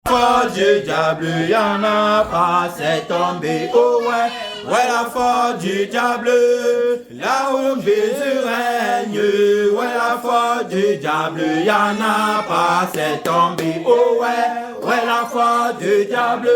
Force du diable, y en a pas, c'est tombé, oh ouais. Ouais, la force du diable, là où Jésus règne. Ouais, la force du diable, y en a pas, c'est tombé, oh ouais. Ouais, la force du diable,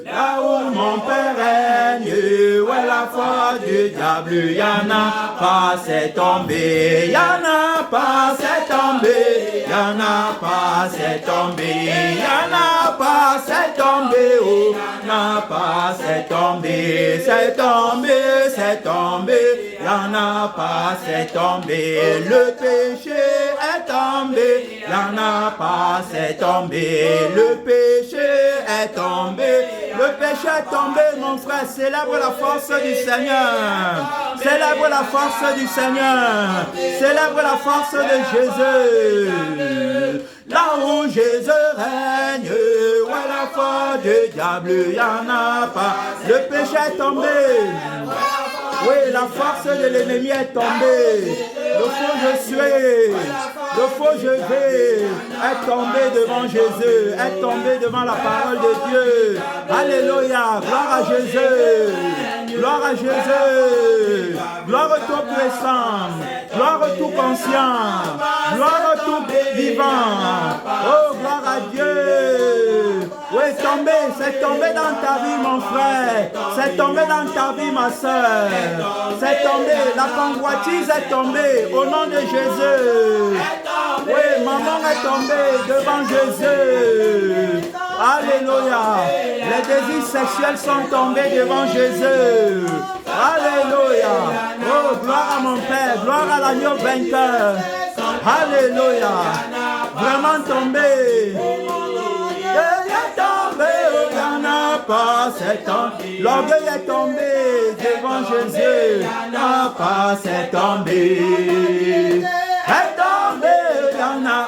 là où mon Père règne. Ouais, la force du diable, y en a pas, c'est tombé. Y en a pas, c'est tombé. Y en a pas, c'est tombé. Y en a pas, c'est tombé. Oh, y en a pas, c'est tombé. C'est tombé, c'est tombé. Y en a pas, c'est tombé. Le péché est tombé. Y en a pas, c'est tombé. Le péché est tombé. Le péché est tombé, mon frère. Célèbre la force du Seigneur. Célèbre la force du Seigneur. Célèbre la force de Jésus. Là où Jésus règne, ouais, la force du diable, il n'y en a pas. Le péché est tombé. Oui, la force de l'ennemi est tombée. Le faux je suis, le faux je vais, est tombé devant Jésus, est tombé devant la parole de Dieu. Alléluia, gloire à Jésus, gloire à Jésus, gloire au tout puissant, gloire au tout conscient, gloire au tout vivant. Oh, gloire à Dieu. Oui, c'est tombé dans ta vie, mon frère. C'est tombé dans ta vie, ma soeur. C'est tombé, la convoitise est tombée au nom de Jésus. Oui, maman est tombée devant Jésus. Alléluia. Les désirs sexuels sont tombés devant Jésus. Alléluia. Oh, gloire à mon Père, gloire à l'agneau vainqueur. Alléluia. Vraiment tombé. C'est tombé, l'orgueil est tombé devant Jésus, la passe est tombée,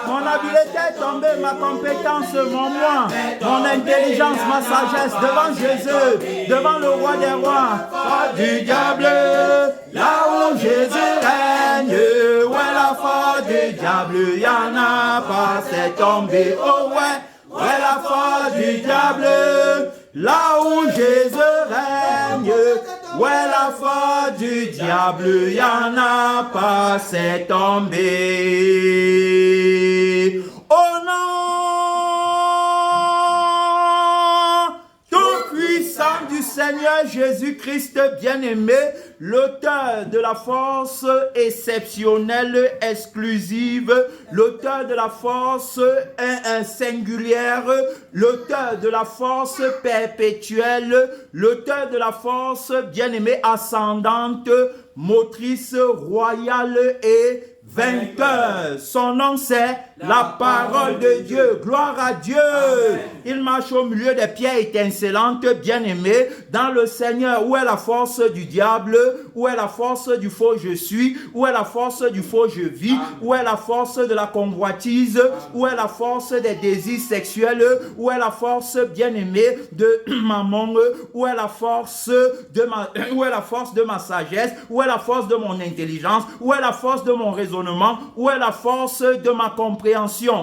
mon habileté est tombée, ma compétence, mon moi, mon intelligence, ma sagesse devant Jésus, devant le roi des rois, pas du diable, là où Jésus règne, ouais la foi du diable, y en a pas, c'est tombé, oh ouais, ouais la foi du diable. Là où Jésus règne, ouais la foi du diable, y en a pas, c'est tombé. Oh non, tout puissant du Seigneur Jésus-Christ bien-aimé, l'auteur de la force exceptionnelle, exclusive, l'auteur de la force singulière, l'auteur de la force perpétuelle, l'auteur de la force bien-aimée ascendante, motrice royale et vainqueur. Son nom c'est la parole de Dieu. Gloire à Dieu. Il marche au milieu des pierres étincelantes, bien-aimés, dans le Seigneur. Où est la force du diable? Où est la force du faux je suis? Où est la force du faux je vis? Où est la force de la convoitise? Où est la force des désirs sexuels? Où est la force, bien-aimée, de maman? Où est la force de ma sagesse? Où est la force de mon intelligence? Où est la force de mon raisonnement? Où est la force de ma compréhension?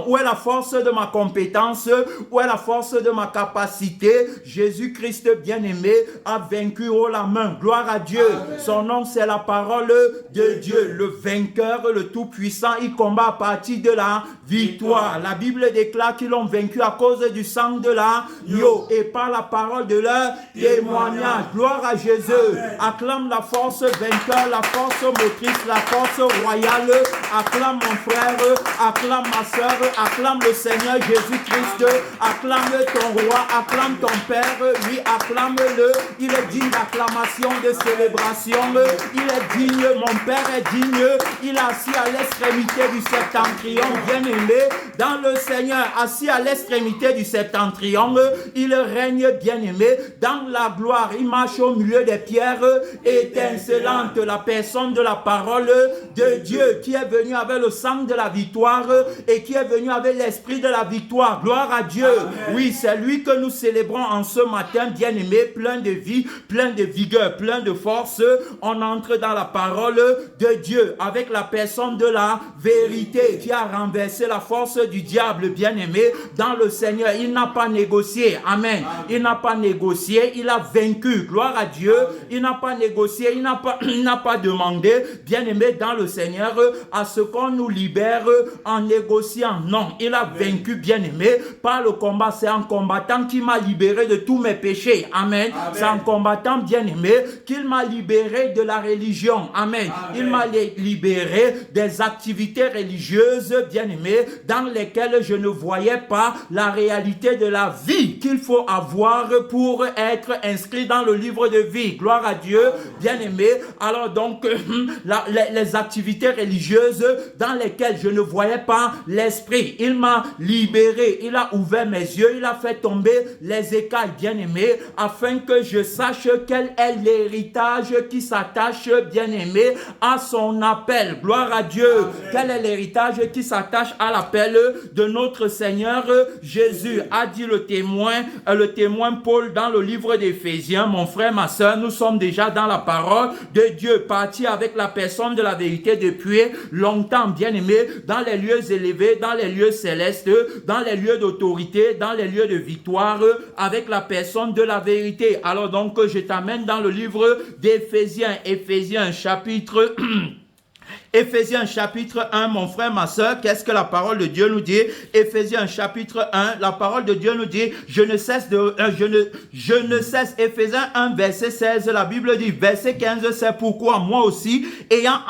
Où est la force de ma compétence? Où est la force de ma capacité? Jésus-Christ bien-aimé a vaincu haut la main. Gloire à Dieu. Son nom c'est la parole de Dieu. Le vainqueur, le tout-puissant, il combat à partir de la victoire. La Bible déclare qu'ils l'ont vaincu à cause du sang de l'agneau et par la parole de leur témoignage. Gloire à Jésus. Acclame la force vainqueur, la force motrice, la force royale. Acclame mon frère, acclame ma soeur, acclame le Seigneur Jésus-Christ, acclame ton roi, acclame ton Père, lui acclame-le. Il est digne d'acclamation, de célébration. Il est digne, mon Père est digne. Il est assis à l'extrémité du septentrion, bien-aimé, dans le Seigneur, assis à l'extrémité du septentrion. Il règne, bien-aimé, dans la gloire. Il marche au milieu des pierres étincelantes, la personne de la parole de Dieu qui est venu avec le sang de la victoire et qui est venu avec l'esprit de la victoire. Gloire à Dieu. Amen. Oui, c'est lui que nous célébrons en ce matin, bien-aimé, plein de vie, plein de vigueur, plein de force. On entre dans la parole de Dieu avec la personne de la vérité qui a renversé la force du diable, bien-aimé, dans le Seigneur. Il n'a pas négocié. Amen. Il n'a pas négocié, il a vaincu. Gloire à Dieu. Il n'a pas négocié, il n'a pas demandé, bien-aimé, dans le Seigneur, à ce qu'on nous libère en négociant. Non, il a vaincu, bien-aimé, par le combat. C'est en combattant qu'il m'a libéré de tous mes péchés. Amen. C'est en combattant, bien-aimé, qu'il m'a libéré de la religion. Amen. Il m'a libéré des activités religieuses, bien-aimé, dans lesquelles je ne voyais pas la réalité de la vie qu'il faut avoir pour être inscrit dans le livre de vie. Gloire à Dieu, bien-aimé. Alors donc, les activités religieuses dans lesquelles je ne voyais pas l'esprit, il m'a libéré, il a ouvert mes yeux, il a fait tomber les écailles, bien-aimé, afin que je sache quel est l'héritage qui s'attache, bien-aimé, à son appel. Gloire à Dieu. Amen. Quel est l'héritage qui s'attache à l'appel de notre Seigneur Jésus, a dit le témoin Paul dans le livre d'Éphésiens. Mon frère, ma soeur, nous sommes déjà dans la parole de Dieu, partis avec la personne de la vérité depuis longtemps, bien-aimé, dans les lieux élevés, dans les lieux célestes, dans les lieux d'autorité, dans les lieux de victoire, avec la personne de la vérité. Alors donc, je t'amène dans le livre d'Éphésiens, Éphésiens chapitre Éphésiens chapitre 1, mon frère, ma soeur, qu'est-ce que la parole de Dieu nous dit? Éphésiens chapitre 1, la parole de Dieu nous dit, je ne cesse, Éphésiens 1, verset 16, la Bible dit, verset 15, c'est pourquoi moi aussi, ayant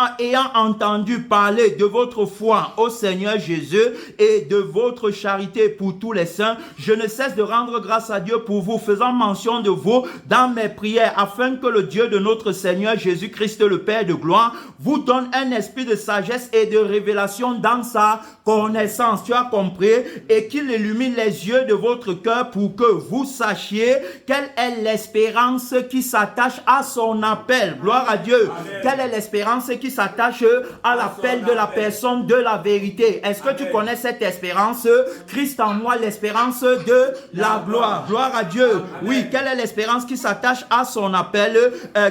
entendu parler de votre foi au Seigneur Jésus et de votre charité pour tous les saints, je ne cesse de rendre grâce à Dieu pour vous, faisant mention de vous dans mes prières, afin que le Dieu de notre Seigneur Jésus-Christ, le Père de gloire, vous donne un esprit de sagesse et de révélation dans sa connaissance. Tu as compris? Et qu'il illumine les yeux de votre cœur pour que vous sachiez quelle est l'espérance qui s'attache à son appel. Gloire à Dieu. Amen. Quelle est l'espérance qui s'attache à l'appel de la personne de la vérité? Est-ce que tu connais cette espérance? Christ en moi, l'espérance de la gloire. Gloire à Dieu. Amen. Oui, quelle est l'espérance qui s'attache à son appel?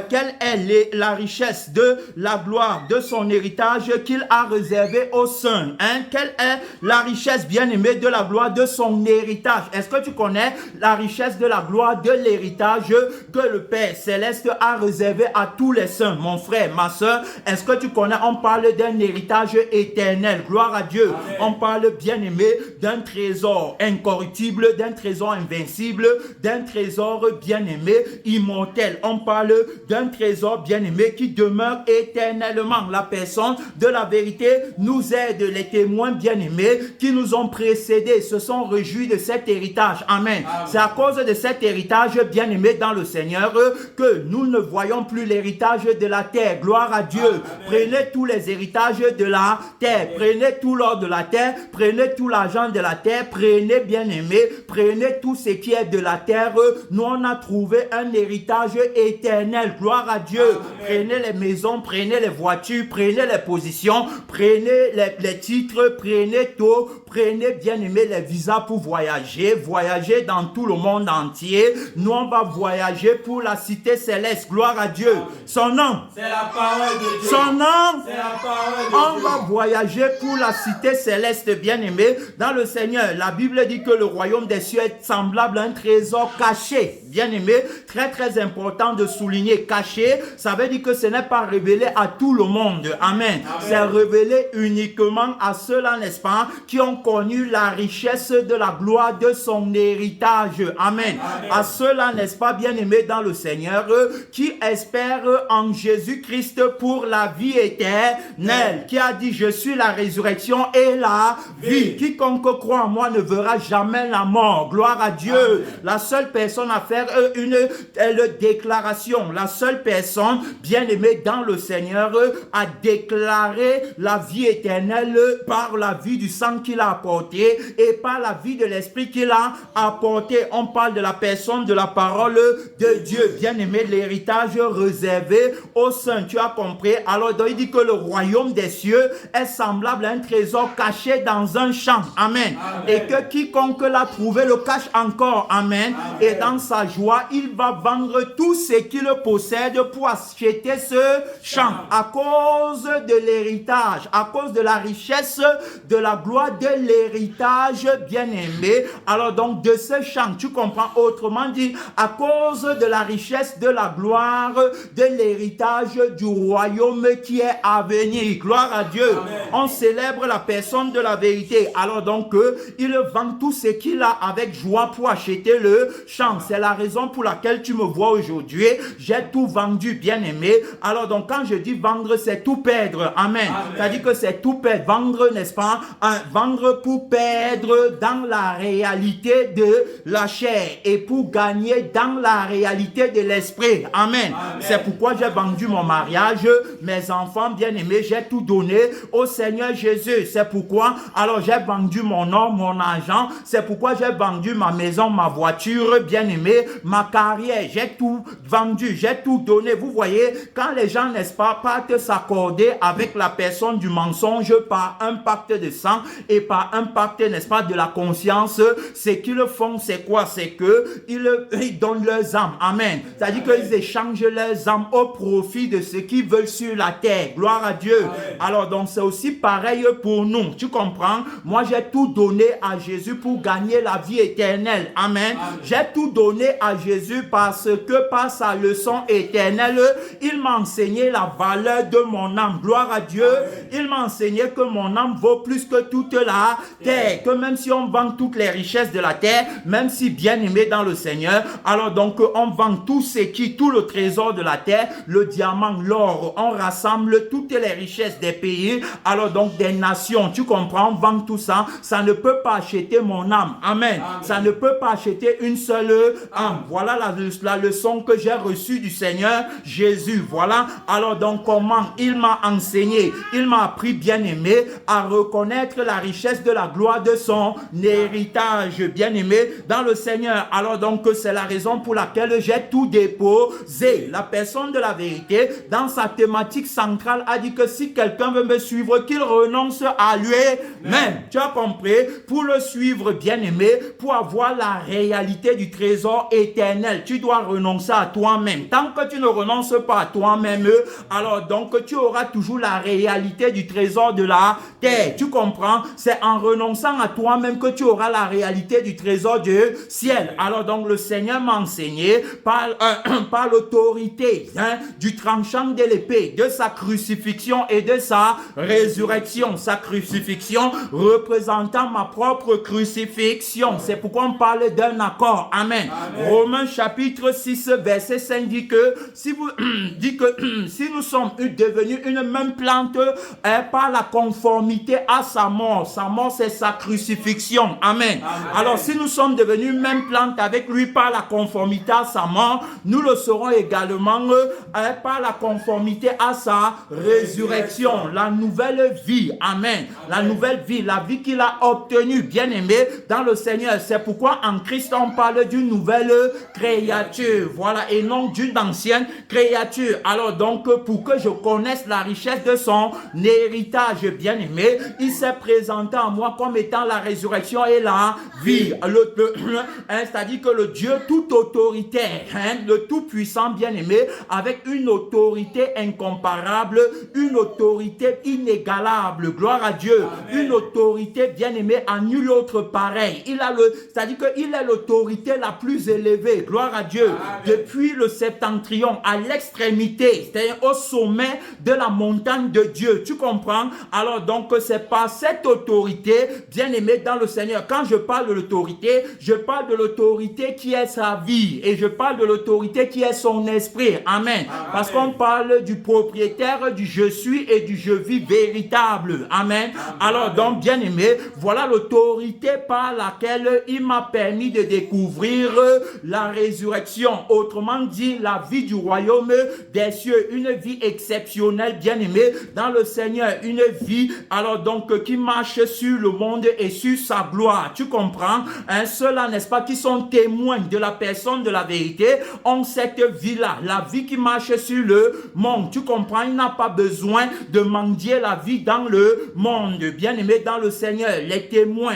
Quelle est la richesse de la gloire de son héritage qu'il a réservé aux saints? Quelle est la richesse, bien-aimée, de la gloire de son héritage? Est-ce que tu connais la richesse de la gloire de l'héritage que le Père Céleste a réservé à tous les saints? Mon frère, ma soeur, est-ce que tu connais? On parle d'un héritage éternel. Gloire à Dieu. Amen. On parle, bien-aimé, d'un trésor incorruptible, d'un trésor invincible, d'un trésor, bien-aimé, immortel. On parle d'un trésor, bien-aimé, qui demeure éternellement. La personne de la vérité nous aide, les témoins bien-aimés qui nous ont précédés se sont réjouis de cet héritage. Amen. C'est à cause de cet héritage bien-aimé dans le Seigneur que nous ne voyons plus l'héritage de la terre. Gloire à Dieu. Amen. Prenez tous les héritages de la terre. Prenez tout l'or de la terre. Prenez tout l'argent de la terre. Prenez, bien-aimés, prenez tout ce qui est de la terre. Nous, on a trouvé un héritage éternel. Gloire à Dieu. Amen. Prenez les maisons, prenez les voitures, prenez les positions, prenez les titres, prenez tout, prenez, bien-aimé, les visas pour voyager dans tout le monde entier. Nous, on va voyager pour la cité céleste. Gloire à Dieu. Son nom, c'est la parole de Dieu. Son nom, c'est la parole de Dieu. On va voyager pour la cité céleste, bien-aimé, dans le Seigneur. La Bible dit que le royaume des cieux est semblable à un trésor caché. Bien-aimé, très très important de souligner. Caché, ça veut dire que ce n'est pas révélé à tout le monde. Amen. Amen. C'est révélé uniquement à ceux-là, n'est-ce pas, qui ont connu la richesse de la gloire de son héritage. Amen. Amen. À ceux-là, n'est-ce pas, bien-aimés dans le Seigneur, qui espèrent en Jésus-Christ pour la vie éternelle, qui a dit, je suis la résurrection et la vie. Quiconque croit en moi ne verra jamais la mort. Gloire à Dieu. Amen. La seule personne à faire une telle déclaration, la seule personne, bien-aimée dans le Seigneur, à déclarer déclarer la vie éternelle par la vie du sang qu'il a apporté et par la vie de l'esprit qu'il a apporté. On parle de la personne de la parole de Dieu. Bien-aimé, l'héritage réservé aux saints. Tu as compris? Alors, donc, il dit que le royaume des cieux est semblable à un trésor caché dans un champ. Amen. Amen. Et que quiconque l'a trouvé le cache encore. Amen. Amen. Et dans sa joie, il va vendre tout ce qu'il possède pour acheter ce champ. À cause de l'héritage, à cause de la richesse, de la gloire de l'héritage bien-aimé. Alors donc, de ce champ, tu comprends? Autrement dit, à cause de la richesse, de la gloire, de l'héritage du royaume qui est à venir. Gloire à Dieu. Amen. On célèbre la personne de la vérité. Alors donc, il vend tout ce qu'il a avec joie pour acheter le champ. C'est la raison pour laquelle tu me vois aujourd'hui. J'ai tout vendu, bien-aimé. Alors donc, quand je dis vendre, c'est tout perdre. Amen. C'est-à-dire que c'est tout perdre. Vendre, n'est-ce pas? Vendre pour perdre dans la réalité de la chair et pour gagner dans la réalité de l'esprit. Amen. C'est pourquoi j'ai vendu mon mariage, mes enfants bien-aimés, j'ai tout donné au Seigneur Jésus. C'est pourquoi, alors j'ai vendu mon or, mon argent. C'est pourquoi j'ai vendu ma maison, ma voiture, bien-aimé, ma carrière. J'ai tout vendu, j'ai tout donné. Vous voyez, quand les gens, n'est-ce pas, partent s'accorder avec la personne du mensonge par un pacte de sang et par un pacte, n'est-ce pas, de la conscience, ce qu'ils font, c'est quoi? C'est que ils donnent leurs âmes. Amen. C'est-à-dire qu'ils échangent leurs âmes au profit de ce qu'ils veulent sur la terre. Gloire à Dieu. Amen. Alors donc, c'est aussi pareil pour nous. Tu comprends? Moi, j'ai tout donné à Jésus pour gagner la vie éternelle. Amen. Amen. J'ai tout donné à Jésus parce que par sa leçon éternelle, il m'a enseigné la valeur de mon âme. Gloire à Dieu. Amen. Il m'a enseigné que mon âme vaut plus que toute la terre. Que même si on vend toutes les richesses de la terre, même si bien aimé dans le Seigneur, alors donc on vend tout ce qui, tout le trésor de la terre, le diamant, l'or, on rassemble toutes les richesses des pays, alors donc des nations, tu comprends, on vend tout ça, ça ne peut pas acheter mon âme. Amen. Amen. Ça ne peut pas acheter une seule âme. Voilà la leçon que j'ai reçue du Seigneur Jésus. Voilà, alors donc comment il m'a enseigné, il m'a appris, bien-aimé, à reconnaître la richesse de la gloire de son héritage, bien-aimé, dans le Seigneur. Alors donc, c'est la raison pour laquelle j'ai tout déposé. La personne de la vérité, dans sa thématique centrale, a dit que si quelqu'un veut me suivre, qu'il renonce à lui-même. Tu as compris? Pour le suivre, bien-aimé, pour avoir la réalité du trésor éternel, tu dois renoncer à toi-même. Tant que tu ne renonces pas à toi-même, alors donc, tu auras toujours la réalité du trésor de la terre. Tu comprends? C'est en renonçant à toi-même que tu auras la réalité du trésor du ciel. Alors donc, le Seigneur m'a enseigné par l'autorité du tranchant de l'épée, de sa crucifixion et de sa résurrection. Sa crucifixion représentant ma propre crucifixion. C'est pourquoi on parle d'un accord. Amen. Amen. Romains chapitre 6, verset 5 dit que si nous sommes devenus une même plante par la conformité à sa mort c'est sa crucifixion. Amen. Amen. Alors si nous sommes devenus même plante avec lui par la conformité à sa mort, nous le serons également par la conformité à sa résurrection. La nouvelle vie. Amen. La nouvelle vie, la vie qu'il a obtenue, bien aimé, dans le Seigneur. C'est pourquoi en Christ on parle d'une nouvelle créature. Voilà, et non d'une ancienne créature. Alors donc, pour que je connaisse la richesse de son héritage, bien aimé, il s'est présenté à moi comme étant la résurrection et la vie. C'est-à-dire que le Dieu tout autoritaire, le tout-puissant, bien aimé, avec une autorité incomparable, une autorité inégalable. Gloire à Dieu. Amen. Une autorité, bien aimé, à nul autre pareil. C'est-à-dire qu'il est l'autorité la plus élevée. Gloire à Dieu. Amen. Depuis le septentrion à l'extrémité, c'est-à-dire au sommet de la montagne de Dieu. Tu comprends? Alors donc, c'est par cette autorité, bien aimé dans le Seigneur. Quand je parle de l'autorité, je parle de l'autorité qui est sa vie et je parle de l'autorité qui est son esprit. Amen. Amen. Parce qu'on parle du propriétaire du je suis et du je vis véritable. Amen. Amen. Alors donc, bien aimé, voilà l'autorité par laquelle il m'a permis de découvrir la résurrection. Autrement dit, la vie du royaume des cieux. Une vie exceptionnelle, bien bien-aimé, dans le Seigneur, une vie, alors donc, qui marche sur le monde et sur sa gloire. Tu comprends? Ceux-là, n'est-ce pas, qui sont témoins de la personne de la vérité, ont cette vie-là, la vie qui marche sur le monde. Tu comprends? Il n'a pas besoin de mendier la vie dans le monde. Bien-aimé, dans le Seigneur, les témoins,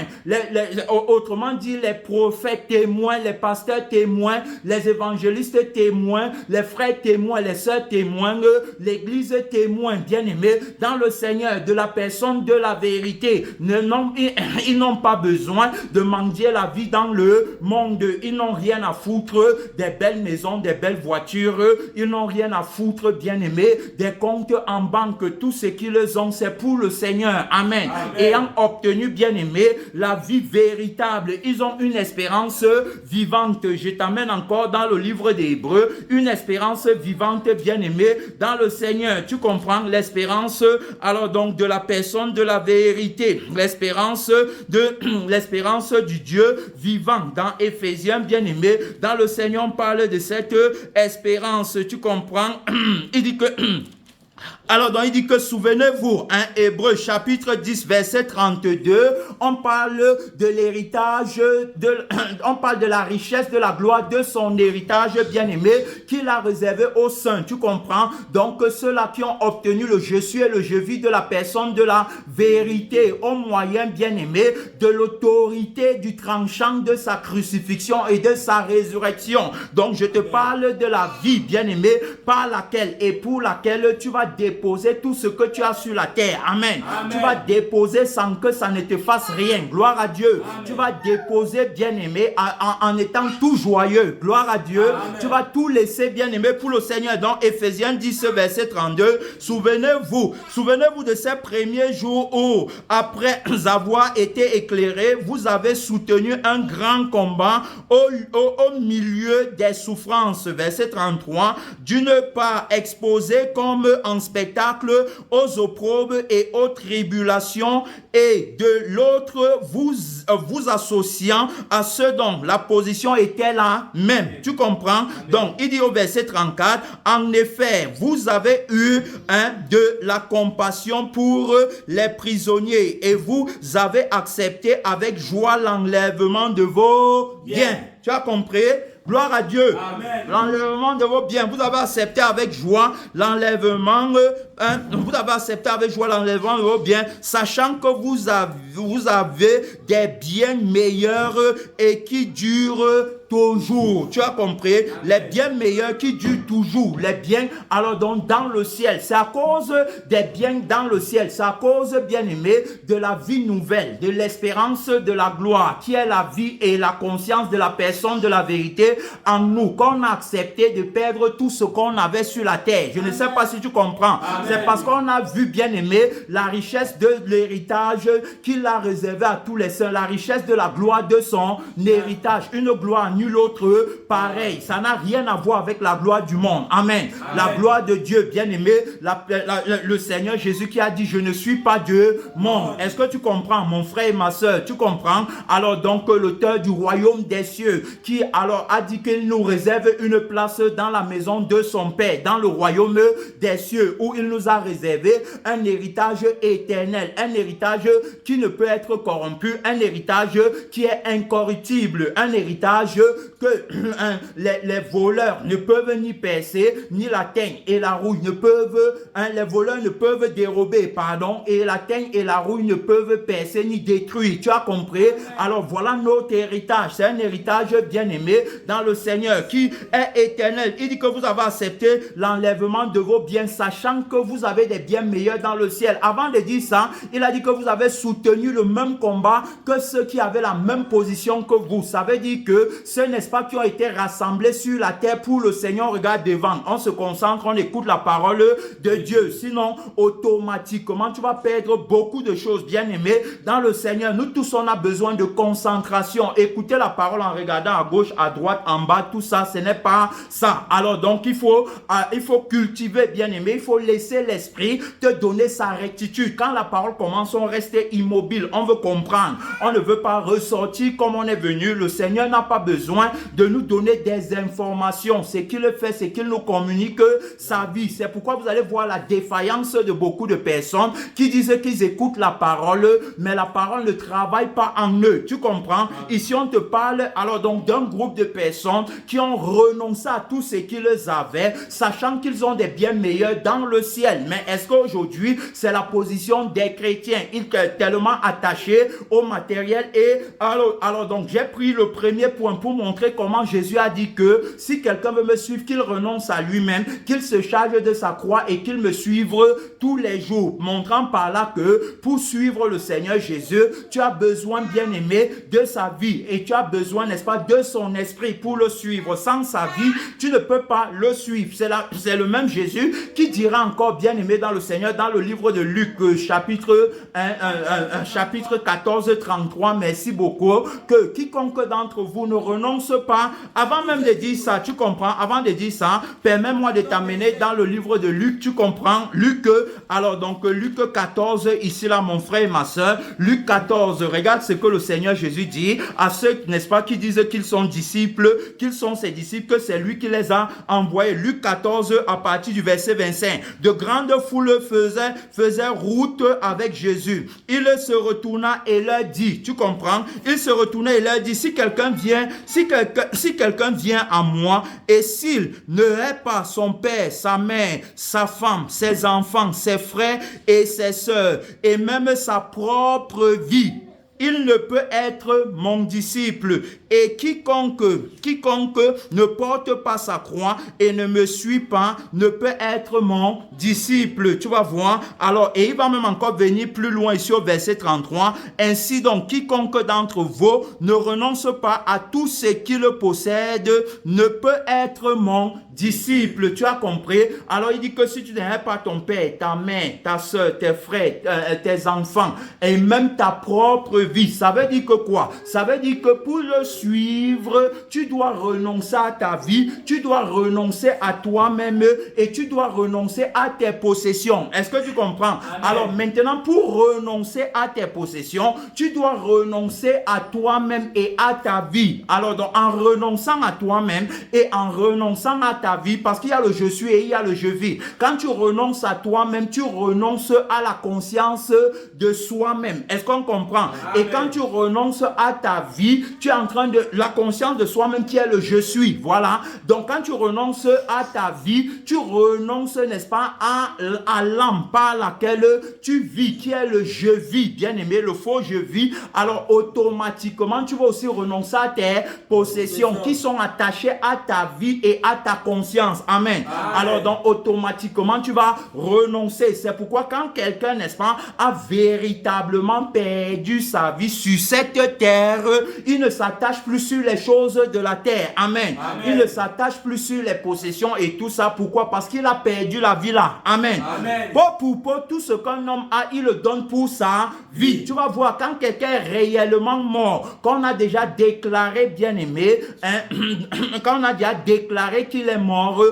autrement dit, les prophètes témoins, les pasteurs témoins, les évangélistes témoins, les frères témoins, les sœurs témoins, l'église témoin, bien-aimé, dans le Seigneur, de la personne de la vérité. Ils n'ont pas besoin de mendier la vie dans le monde. Ils n'ont rien à foutre des belles maisons, des belles voitures. Ils n'ont rien à foutre, bien-aimé, des comptes en banque. Tout ce qu'ils ont, c'est pour le Seigneur. Amen. Amen. Ayant obtenu, bien-aimé, la vie véritable, ils ont une espérance vivante. Je t'amène encore dans le livre des Hébreux, une espérance vivante, bien-aimé, dans le Seigneur. Tu comprends? L'espérance, alors donc, de la personne de la vérité. L'espérance du Dieu vivant. Dans Éphésiens, bien-aimé, dans le Seigneur, on parle de cette espérance. Tu comprends? Il dit que... Alors, donc, il dit que, souvenez-vous, Hébreux chapitre 10, verset 32, on parle de l'héritage, on parle de la richesse, de la gloire de son héritage bien-aimé qu'il a réservé aux saints. Tu comprends? Donc, ceux-là qui ont obtenu le je suis et le je vis de la personne de la vérité au moyen bien-aimé de l'autorité du tranchant de sa crucifixion et de sa résurrection. Donc, je te parle de la vie bien-aimé par laquelle et pour laquelle tu vas déposer tout ce que tu as sur la terre. Amen. Amen. Tu vas déposer sans que ça ne te fasse rien. Gloire à Dieu. Amen. Tu vas déposer, bien-aimé, en étant tout joyeux. Gloire à Dieu. Amen. Tu vas tout laisser, bien-aimé, pour le Seigneur. Dans Éphésiens 10, verset 32, souvenez-vous de ces premiers jours où, après avoir été éclairés, vous avez soutenu un grand combat au milieu des souffrances. Verset 33, d'une part exposé comme en spectacle aux opprobes et aux tribulations, et de l'autre vous associant à ceux dont la position était la même. Tu comprends? Donc, il dit au verset 34, en effet, vous avez eu de la compassion pour les prisonniers et vous avez accepté avec joie l'enlèvement de vos biens. Tu as compris? Gloire à Dieu. L'enlèvement de vos biens. Vous avez accepté avec joie l'enlèvement. Vous avez accepté avec joie l'enlèvement de vos biens, sachant que vous avez des biens meilleurs et qui durent toujours. Tu as compris? Les biens meilleurs qui durent toujours. Les biens, alors donc, dans le ciel. C'est à cause des biens dans le ciel. C'est à cause, bien aimé, de la vie nouvelle, de l'espérance de la gloire, qui est la vie et la conscience de la personne de la vérité en nous, qu'on a accepté de perdre tout ce qu'on avait sur la terre. Je ne sais pas si tu comprends. C'est parce qu'on a vu, bien aimé, la richesse de l'héritage qu'il a réservé à tous les saints, la richesse de la gloire de son héritage, une gloire nul autre pareil. Ça n'a rien à voir avec la gloire du monde. Amen. La gloire de Dieu, bien aimé, le Seigneur Jésus qui a dit, je ne suis pas Dieu monde. Est-ce que tu comprends, mon frère et ma soeur? Tu comprends? Alors donc, l'auteur du royaume des cieux, qui alors a dit qu'il nous réserve une place dans la maison de son Père, dans le royaume des cieux, où il nous a réservé un héritage éternel, un héritage qui ne peut être corrompu, un héritage qui est incorruptible, un héritage que les voleurs ne peuvent ni percer, ni la teigne et la rouille ne peuvent, les voleurs ne peuvent dérober, pardon, et la teigne et la rouille ne peuvent percer ni détruire. Tu as compris? Alors voilà notre héritage. C'est un héritage bien aimé dans le Seigneur qui est éternel. Il dit que vous avez accepté l'enlèvement de vos biens, sachant que vous avez des biens meilleurs dans le ciel. Avant de dire ça, il a dit que vous avez soutenu le même combat que ceux qui avaient la même position que vous. Ça veut dire que ce n'est pas qui ont été rassemblés sur la terre pour le Seigneur. Regarde devant, on se concentre, on écoute la parole de Dieu. Sinon, automatiquement, tu vas perdre beaucoup de choses, bien aimés, dans le Seigneur. Nous tous, on a besoin de concentration. Écoutez la parole en regardant à gauche, à droite, droite, en bas, tout ça, ce n'est pas ça. Alors donc, il faut cultiver, bien-aimé, il faut laisser l'esprit te donner sa rectitude. Quand la parole commence, on reste immobile, on veut comprendre, on ne veut pas ressortir comme on est venu. Le Seigneur n'a pas besoin de nous donner des informations. Ce qu'il fait, c'est qu'il nous communique sa vie. C'est pourquoi vous allez voir la défaillance de beaucoup de personnes qui disent qu'ils écoutent la parole, mais la parole ne travaille pas en eux. Tu comprends? Ici, on te parle alors donc d'un groupe de personnes qui ont renoncé à tout ce qu'ils avaient, sachant qu'ils ont des biens meilleurs dans le ciel. Mais est-ce qu'aujourd'hui, c'est la position des chrétiens? Ils sont tellement attachés au matériel. Et alors donc, j'ai pris le premier point pour montrer comment Jésus a dit que si quelqu'un veut me suivre, qu'il renonce à lui-même, qu'il se charge de sa croix et qu'il me suive tous les jours, montrant par là que pour suivre le Seigneur Jésus, tu as besoin, bien aimé, de sa vie et tu as besoin, n'est-ce pas, de son esprit pour le suivre. Sans sa vie, tu ne peux pas le suivre. C'est le même Jésus qui dira encore, bien aimé dans le Seigneur, dans le livre de Luc, chapitre 14, 33, merci beaucoup, que quiconque d'entre vous ne renonce pas, avant même de dire ça, tu comprends, avant de dire ça, permets-moi de t'amener dans le livre de Luc, tu comprends, Luc, alors donc Luc 14, ici là mon frère et ma soeur, Luc 14, regarde ce que le Seigneur Jésus dit à ceux, n'est-ce pas, qui disent qu'ils sont disciples, qu'ils sont ses disciples, que c'est lui qui les a envoyés. Luc 14 à partir du verset 25, de grandes foules faisaient route avec Jésus. Il se retourna et leur dit, tu comprends, il se retourna et leur dit, si quelqu'un vient à moi et s'il ne hait pas son père, sa mère, sa femme, ses enfants, ses frères et ses sœurs et même sa propre vie, il ne peut être mon disciple. Et quiconque ne porte pas sa croix et ne me suit pas ne peut être mon disciple. Tu vas voir. Alors, et il va même encore venir plus loin ici au verset 33. Ainsi donc, quiconque d'entre vous ne renonce pas à tout ce qu'il possède ne peut être mon disciple. Tu as compris? Alors, il dit que si tu n'aimes pas ton père, ta mère, ta soeur, tes frères, tes enfants et même ta propre vie, ça veut dire que quoi? Ça veut dire que pour le suivre, tu dois renoncer à ta vie, tu dois renoncer à toi-même et tu dois renoncer à tes possessions. Est-ce que tu comprends? Amen. Alors maintenant, pour renoncer à tes possessions, tu dois renoncer à toi-même et à ta vie. Alors donc, en renonçant à toi-même et en renonçant à ta vie, parce qu'il y a le je suis et il y a le je vis. Quand tu renonces à toi-même, tu renonces à la conscience de soi-même. Est-ce qu'on comprend? Amen. Et quand tu renonces à ta vie, tu es en train de la conscience de soi-même qui est le je suis. Voilà. Donc quand tu renonces à ta vie, tu renonces, n'est-ce pas, à l'âme par laquelle tu vis, qui est le je vis. Bien aimé, le faux je vis. Alors automatiquement, tu vas aussi renoncer à tes possessions qui sont attachées à ta vie et à ta conscience. Amen. Alors donc automatiquement, tu vas renoncer. C'est pourquoi quand quelqu'un, n'est-ce pas, a véritablement perdu sa vie sur cette terre, il ne s'attache plus sur les choses de la terre. Amen. Amen. Il ne s'attache plus sur les possessions et tout ça. Pourquoi? Parce qu'il a perdu la vie là. Amen. Amen. Pour tout ce qu'un homme a, il le donne pour sa vie. Tu vas voir, quand quelqu'un est réellement mort, qu'on a déjà déclaré, bien aimé, quand on a déjà déclaré qu'il est mort,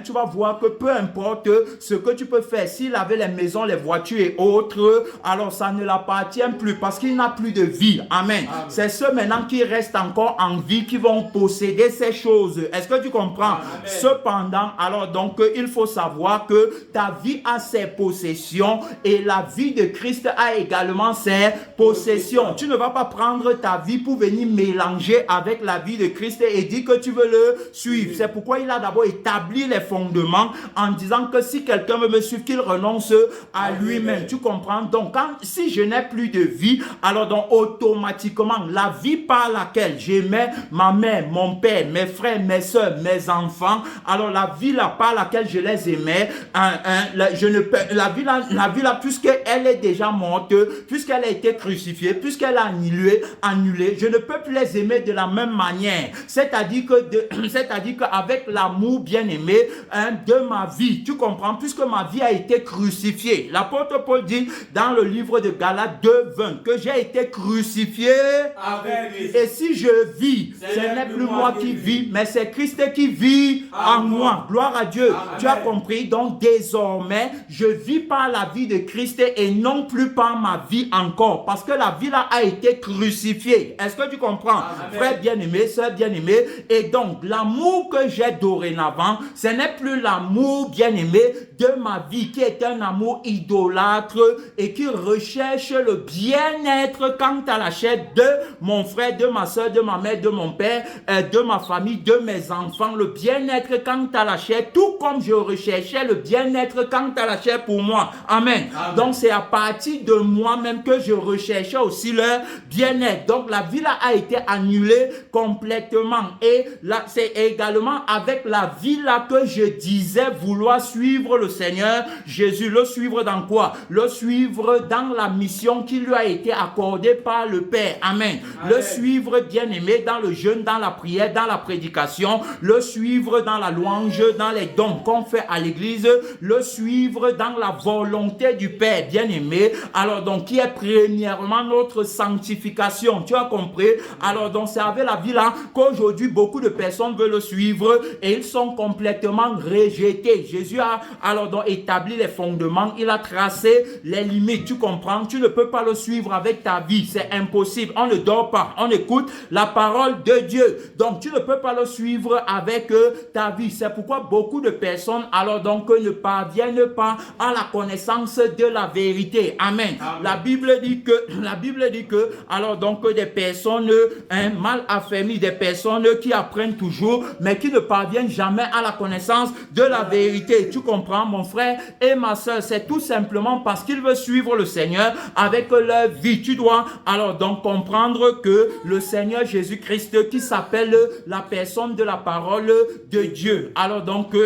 tu vas voir que peu importe ce que tu peux faire, s'il avait les maisons, les voitures et autres, alors ça ne l'appartient plus parce qu'il n'a plus de vie. Amen. Amen. C'est ceux maintenant qui restent encore en vie qui vont posséder ces choses. Est-ce que tu comprends? Amen. Cependant, alors donc, il faut savoir que ta vie a ses possessions et la vie de Christ a également ses possessions. Tu ne vas pas prendre ta vie pour venir mélanger avec la vie de Christ et dire que tu veux le suivre. C'est pourquoi il a d'abord établi les fondements en disant que si quelqu'un veut me suivre, qu'il renonce à lui-même. Tu comprends? Donc, si je n'ai plus de vie, alors donc automatiquement, la vie par laquelle j'aimais ma mère, mon père, mes frères, mes soeurs, mes enfants, alors la vie là par laquelle je les aimais, la vie là, puisqu'elle est déjà morte, puisqu'elle a été crucifiée, puisqu'elle a annulé, je ne peux plus les aimer de la même manière. C'est-à-dire qu'avec l'amour bien aimé de ma vie, tu comprends, puisque ma vie a été crucifiée. L'apôtre Paul dit dans le livre de Galates 2:20 que j'ai été crucifié avec Christ. et si je vis, ce n'est plus moi qui vis, mais c'est Christ qui vit en moi. Gloire à Dieu. Amen. Tu as compris? Donc désormais, je vis par la vie de Christ et non plus par ma vie encore. Parce que la vie là a été crucifiée. Est-ce que tu comprends? Amen. Frère bien-aimé, soeur bien-aimée. Et donc, l'amour que j'ai dorénavant, ce n'est plus l'amour bien-aimé de ma vie qui est un amour idolâtre et qui recherche le bien-être quant à la chair de mon frère, de ma soeur, de ma mère, de mon père, de ma famille, de mes enfants. Le bien-être quant à la chair, tout comme je recherchais le bien-être quant à la chair pour moi. Amen. Amen. Donc, c'est à partir de moi-même que je recherchais aussi leur bien-être. Donc, la vie là a été annulée complètement. Et là, c'est également avec la vie là que je disais vouloir suivre le Seigneur Jésus. Le suivre dans quoi? Le suivre dans la mission qui lui a été accordée par le Père. Amen. Amen. Le suivre, bien-aimé, dans le jeûne, dans la prière, dans la prédication. Le suivre dans la louange, dans les dons qu'on fait à l'église. Le suivre dans la volonté du Père, bien-aimé. Alors donc, qui est premièrement notre sanctification. Tu as compris? Alors donc, c'est avec la vie là qu'aujourd'hui, beaucoup de personnes veulent le suivre et ils sont complètement rejetés. Jésus a alors donc établi les fondements, il a tracé les limites. Tu comprends? Tu ne peux pas le suivre avec ta vie. C'est impossible. On ne dort pas. On écoute la parole de Dieu. Donc, tu ne peux pas le suivre avec ta vie. C'est pourquoi beaucoup de personnes alors donc ne parviennent pas à la connaissance de la vérité. Amen. Amen. La Bible dit que alors donc des personnes mal affermies, des personnes qui apprennent toujours, mais qui ne parviennent jamais à la connaissance de la vérité. Tu comprends, mon frère et ma soeur? C'est tout simplement parce qu'ils veulent suivre le Seigneur avec leur vie. Tu dois alors donc comprendre que le Seigneur Jésus-Christ, qui s'appelle la personne de la parole de Dieu. Alors donc,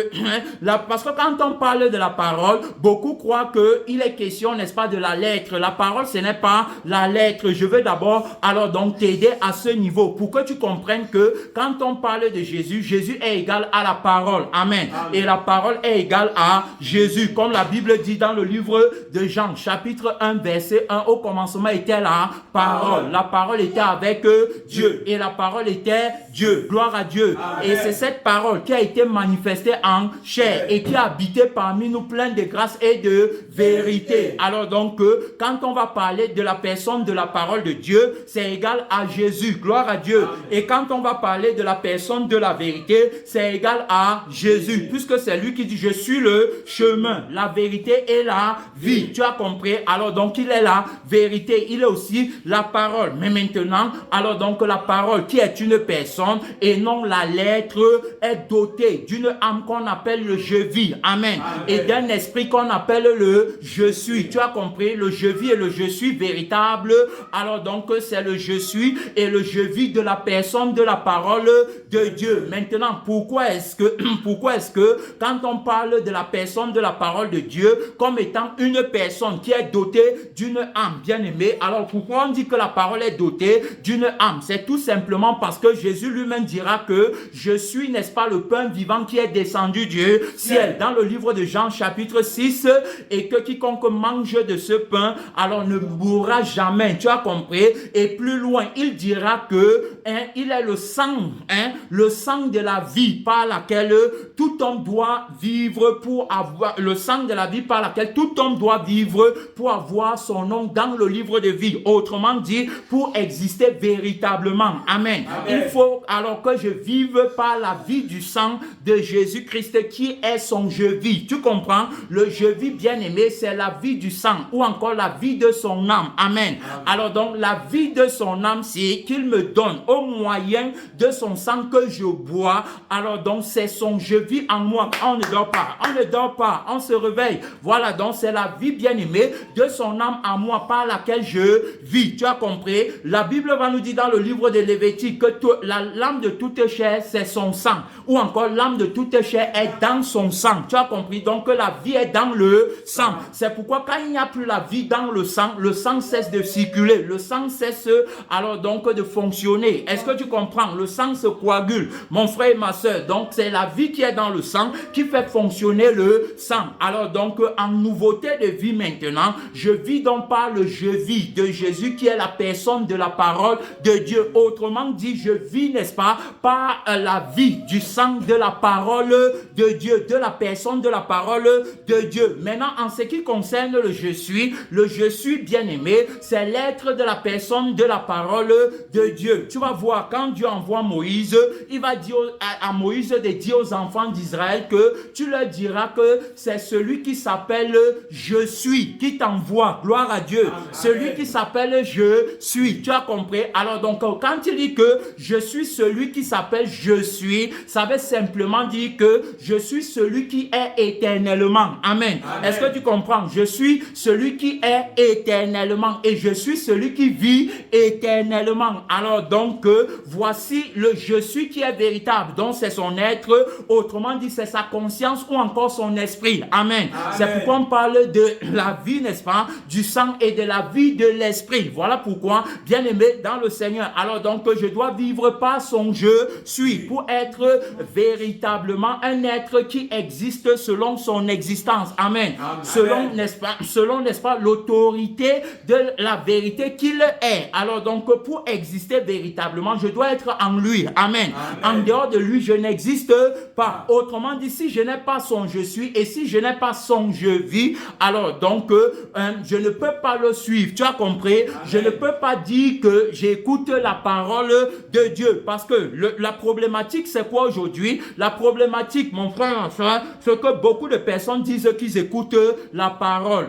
parce que quand on parle de la parole, beaucoup croient qu'il est question, n'est-ce pas, de la lettre. La parole, ce n'est pas la lettre. Je veux d'abord alors donc t'aider à ce niveau pour que tu comprennes que quand on parle de Jésus, Jésus est égal à la parole. Amen. Amen. Et la parole est égale à Jésus. Comme la Bible dit dans le livre de Jean, chapitre 1, verset 1, au commencement était la parole. La parole était avec Dieu. Et la parole était Dieu. Gloire à Dieu. Amen. Et c'est cette parole qui a été manifestée en chair et qui a habité parmi nous plein de grâce et de vérité. Alors donc, quand on va parler de la personne de la parole de Dieu, c'est égal à Jésus. Gloire à Dieu. Amen. Et quand on va parler de la personne de la vérité, c'est égal à Jésus. Puisque c'est lui qui dit, je suis le chemin, la vérité et la vie. Tu as compris? Alors donc, il est la vérité. Il est aussi la parole. Mais maintenant, alors donc, la parole qui est une personne et non la lettre est dotée d'une âme qu'on appelle le je vis. Amen. Amen. Et d'un esprit qu'on appelle le je suis. Tu as compris? Le je vis et le je suis véritable. Alors donc, c'est le je suis et le je vis de la personne de la parole de Dieu. Maintenant, pourquoi est-ce que quand on parle de la personne de la parole de Dieu comme étant une personne qui est dotée d'une âme, bien aimée, alors pourquoi on dit que la parole est dotée d'une âme? C'est tout simplement parce que Jésus lui-même dira que je suis, n'est-ce pas, le pain vivant qui est descendu du ciel. Dans le livre de Jean chapitre 6, et que quiconque mange de ce pain, alors ne mourra jamais. Tu as compris? Et plus loin, il dira que il est le sang de la vie par laquelle tout homme doit vivre pour avoir, le sang de la vie par laquelle tout homme doit vivre pour avoir son nom dans le livre de vie. Autrement dit, pour exister véritablement. Amen. Amen. Il faut alors que je vive par la vie du sang de Jésus-Christ qui est son je vis. Tu comprends? Le je vis, bien aimé, c'est la vie du sang ou encore la vie de son âme. Amen. Alors donc, la vie de son âme, c'est qu'il me donne au moyen de son sang que je bois. Alors donc, c'est son je vis en moi. On ne dort pas, on se réveille. Voilà, donc c'est la vie, bien aimée, de son âme en moi par laquelle je vis. Tu as compris? La Bible va nous dire dans le livre de Lévitique que l'âme de toute chair, c'est son sang. Ou encore, l'âme de toute chair est dans son sang. Tu as compris? Donc, que la vie est dans le sang. C'est pourquoi quand il n'y a plus la vie dans le sang cesse de circuler. Le sang cesse alors donc de fonctionner. Est-ce que tu comprends? Le sang se coagule. Mon frère et ma soeur, donc c'est la vie qui est dans le sang qui fait fonctionner le sang. Alors donc, en nouveauté de vie maintenant, je vis donc par le je vis de Jésus qui est la personne de la parole de Dieu. Autrement dit, je vis, n'est-ce pas, par la vie du sang de la parole de Dieu, de la personne de la parole de Dieu. Maintenant, en ce qui concerne le je suis bien-aimé, c'est l'être de la personne de la parole de Dieu. Tu vas voir, quand Dieu envoie Moïse, il va dire à Moïse de dire aux enfants d'Israël que tu leur diras que c'est celui qui s'appelle je suis qui t'envoie. Gloire à Dieu. Amen. Celui qui s'appelle je suis. Tu as compris? Alors donc, quand il dit que je suis celui qui s'appelle je suis, ça veut simplement dire que je suis celui qui est éternellement. Amen. Amen. Est-ce que tu comprends? Je suis celui qui est éternellement et je suis celui qui vit éternellement. Alors donc, voici le je suis qui est véritable. Donc, c'est son être. Autrement dit, c'est sa conscience ou encore son esprit. Amen. Amen. C'est pourquoi on parle de la vie, n'est-ce pas, du sang et de la vie de l'esprit. Voilà pourquoi, bien aimé dans le Seigneur. Alors donc, je dois vivre par son je suis pour être véritablement un être qui existe selon son existence. Amen. Amen. Selon, n'est-ce pas, l'autorité de la vérité qu'il est. Alors donc, pour exister véritablement, je dois être en lui. Amen. Amen. En dehors de lui, je n'existe pas. Autrement dit, si je n'ai pas son je suis et si je n'ai pas son je vis, alors donc, je ne peux pas le suivre. Tu as compris? Amen. Je ne peux pas dire que j'écoute la parole de Dieu parce que la problématique, c'est quoi aujourd'hui? La problématique, mon frère, c'est que beaucoup de personnes disent qu'ils écoutent la parole.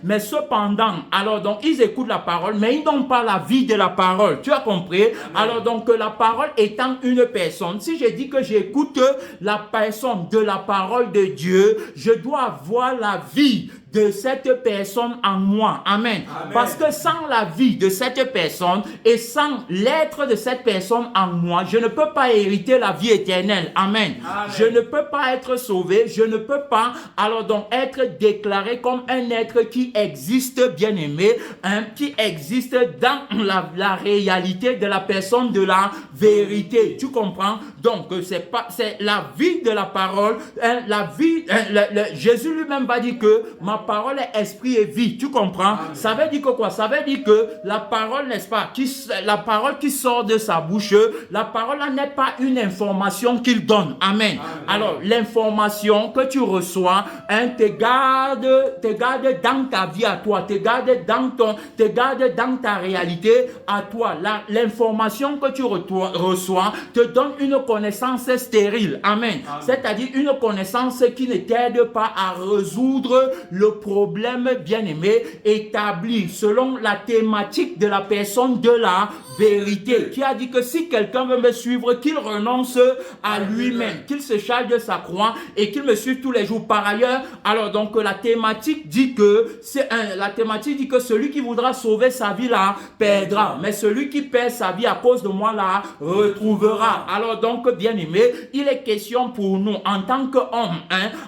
Mais cependant, alors donc, ils écoutent la parole, mais ils n'ont pas la vie de la parole. Tu as compris? Amen. Alors donc, la parole étant une personne, si je dis que j'écoute la personne de la parole de Dieu, je dois avoir la vie de cette personne en moi. Amen. Amen. Parce que sans la vie de cette personne et sans l'être de cette personne en moi, je ne peux pas hériter la vie éternelle. Amen. Amen. Je ne peux pas être sauvé. Je ne peux pas alors donc être déclaré comme un être qui existe, bien aimé, qui existe dans la réalité de la personne de la vérité. Tu comprends? Donc, c'est la vie de la parole. La vie, Jésus lui-même va dire que ma parole est esprit et vie. Tu comprends? Amen. Ça veut dire que quoi? Ça veut dire que la parole, n'est-ce pas, la parole qui sort de sa bouche, la parole n'est pas une information qu'il donne. Amen. Amen. Alors, l'information que tu reçois, te garde dans ta vie à toi, te garde dans ta réalité à toi. L'information que tu reçois te donne une connaissance stérile. Amen. Amen. C'est-à-dire une connaissance qui ne t'aide pas à résoudre le problème, bien-aimé, établi selon la thématique de la personne de la vérité, qui a dit que si quelqu'un veut me suivre, qu'il renonce à lui-même, qu'il se charge de sa croix et qu'il me suive tous les jours. Par ailleurs, alors donc la thématique dit que celui qui voudra sauver sa vie la perdra, mais celui qui perd sa vie à cause de moi la retrouvera. Alors donc, bien-aimé, il est question pour nous en tant qu'homme,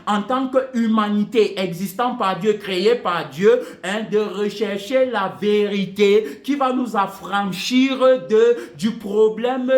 en tant qu'humanité existant par Dieu, créé par Dieu, de rechercher la vérité qui va nous affranchir du problème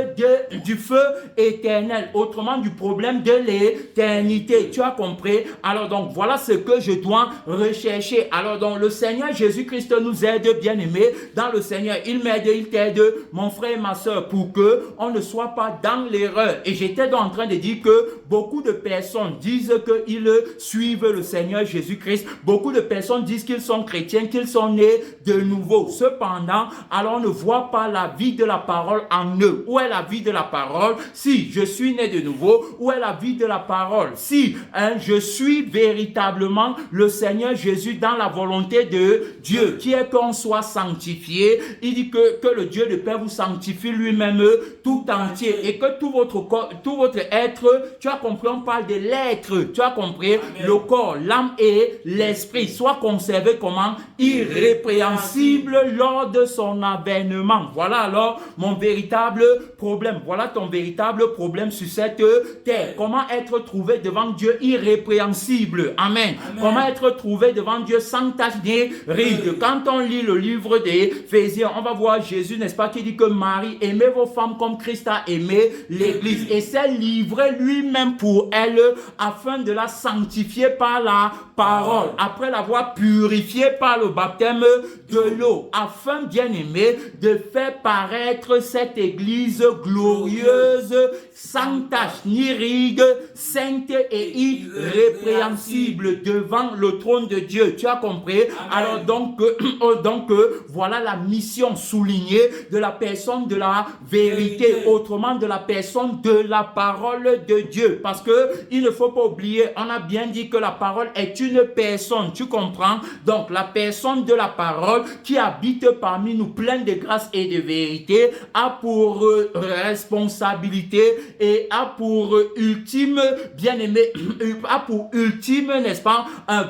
du feu éternel, autrement du problème de l'éternité. Tu as compris? Alors donc, voilà ce que je dois rechercher. Alors donc, le Seigneur Jésus-Christ nous aide, bien-aimés, dans le Seigneur. Il m'aide, il t'aide, mon frère et ma soeur, pour que on ne soit pas dans l'erreur. Et j'étais donc en train de dire que beaucoup de personnes disent qu'ils suivent le Seigneur Jésus-Christ. Beaucoup de personnes disent qu'ils sont chrétiens, qu'ils sont nés de nouveau. Cependant, alors on ne voit pas la vie de la parole en eux. Où est la vie de la parole? Si je suis né de nouveau, où est la vie de la parole? Si je suis véritablement le Seigneur Jésus dans la volonté de Dieu, qui est qu'on soit sanctifié. Il dit que le Dieu de paix vous sanctifie lui-même tout entier et que tout votre corps, tout votre être, tu as compris, on parle de l'être, tu as compris, Amen. Le corps, l'âme et l'esprit soient conservés comment? Irrépréhensibles lors de son avènement. Voilà alors mon véritable problème. Voilà ton véritable problème sur cette terre. Comment être trouvé devant Dieu irrépréhensible? Amen. Amen. Comment être trouvé devant Dieu sans tache ni ride? Quand on lit le livre d'Éphésiens, on va voir Jésus, n'est-ce pas, qui dit que Marie, aimez vos femmes comme Christ a aimé l'Église et s'est livré lui-même pour elle afin de la sanctifier par la parole. après l'avoir purifié par le baptême de l'eau, afin, bien-aimé, de faire paraître cette église glorieuse, sans tache ni ride, sainte et irrépréhensible devant le trône de Dieu. Tu as compris? Alors donc, voilà la mission soulignée de la personne de la vérité, autrement de la personne de la parole de Dieu. Parce que il ne faut pas oublier, on a bien dit que la parole est une personne, tu comprends? Donc la personne de la parole qui habite parmi nous, pleine de grâce et de vérité, a pour responsabilité et a pour ultime, bien-aimé, a pour ultime, n'est-ce pas,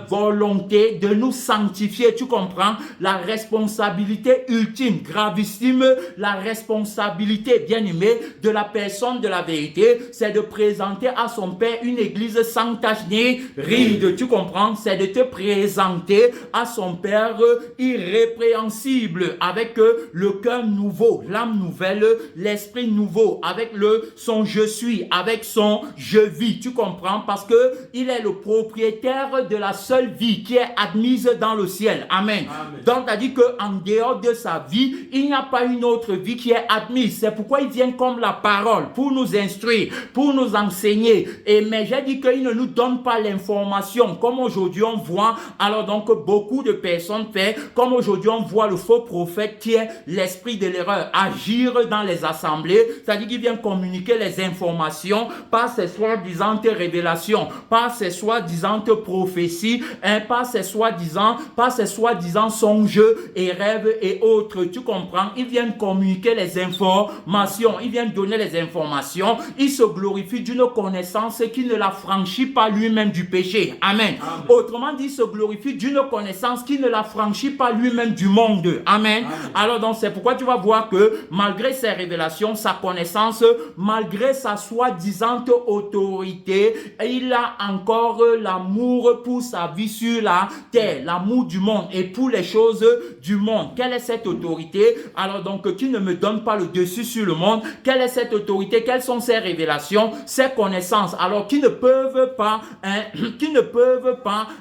volonté de nous sanctifier, tu comprends? La responsabilité ultime, gravissime, la responsabilité, bien-aimé, de la personne de la vérité, c'est de présenter à son Père une église sans tache ni ride, tu comprends? C'est de te présenter à son Père irrépréhensible, avec le cœur nouveau, l'âme nouvelle, l'esprit nouveau, avec son je suis, avec son je vis, tu comprends? Parce que il est le propriétaire de la seule vie qui est admise dans le ciel. Amen. Donc, il a dit qu'en dehors de sa vie, il n'y a pas une autre vie qui est admise. C'est pourquoi il vient comme la parole, pour nous instruire, pour nous enseigner. Mais j'ai dit qu'il ne nous donne pas l'information, comme aujourd'hui on voit, alors donc beaucoup de personnes font, comme aujourd'hui on voit le faux prophète qui est l'esprit de l'erreur, agir dans les assemblées, c'est-à-dire qu'il vient communiquer les informations par ses soi-disant révélations, par ses soi-disant prophéties, par ses soi-disant songes et rêves et autres, tu comprends? Il vient communiquer les informations, il vient donner les informations, il se glorifie d'une connaissance qui ne la franchit pas lui-même du péché. Amen. Autrement dit, il se glorifie d'une connaissance qui ne la franchit pas lui-même du monde. Amen. Alors donc c'est pourquoi tu vas voir que malgré ses révélations, sa connaissance, malgré sa soi-disant autorité, il a encore l'amour pour sa vie sur la terre, l'amour du monde et pour les choses du monde. Quelle est cette autorité? Alors donc qui ne me donne pas le dessus sur le monde? Quelle est cette autorité? Quelles sont ses révélations, ses connaissances? Alors qui ne peuvent pas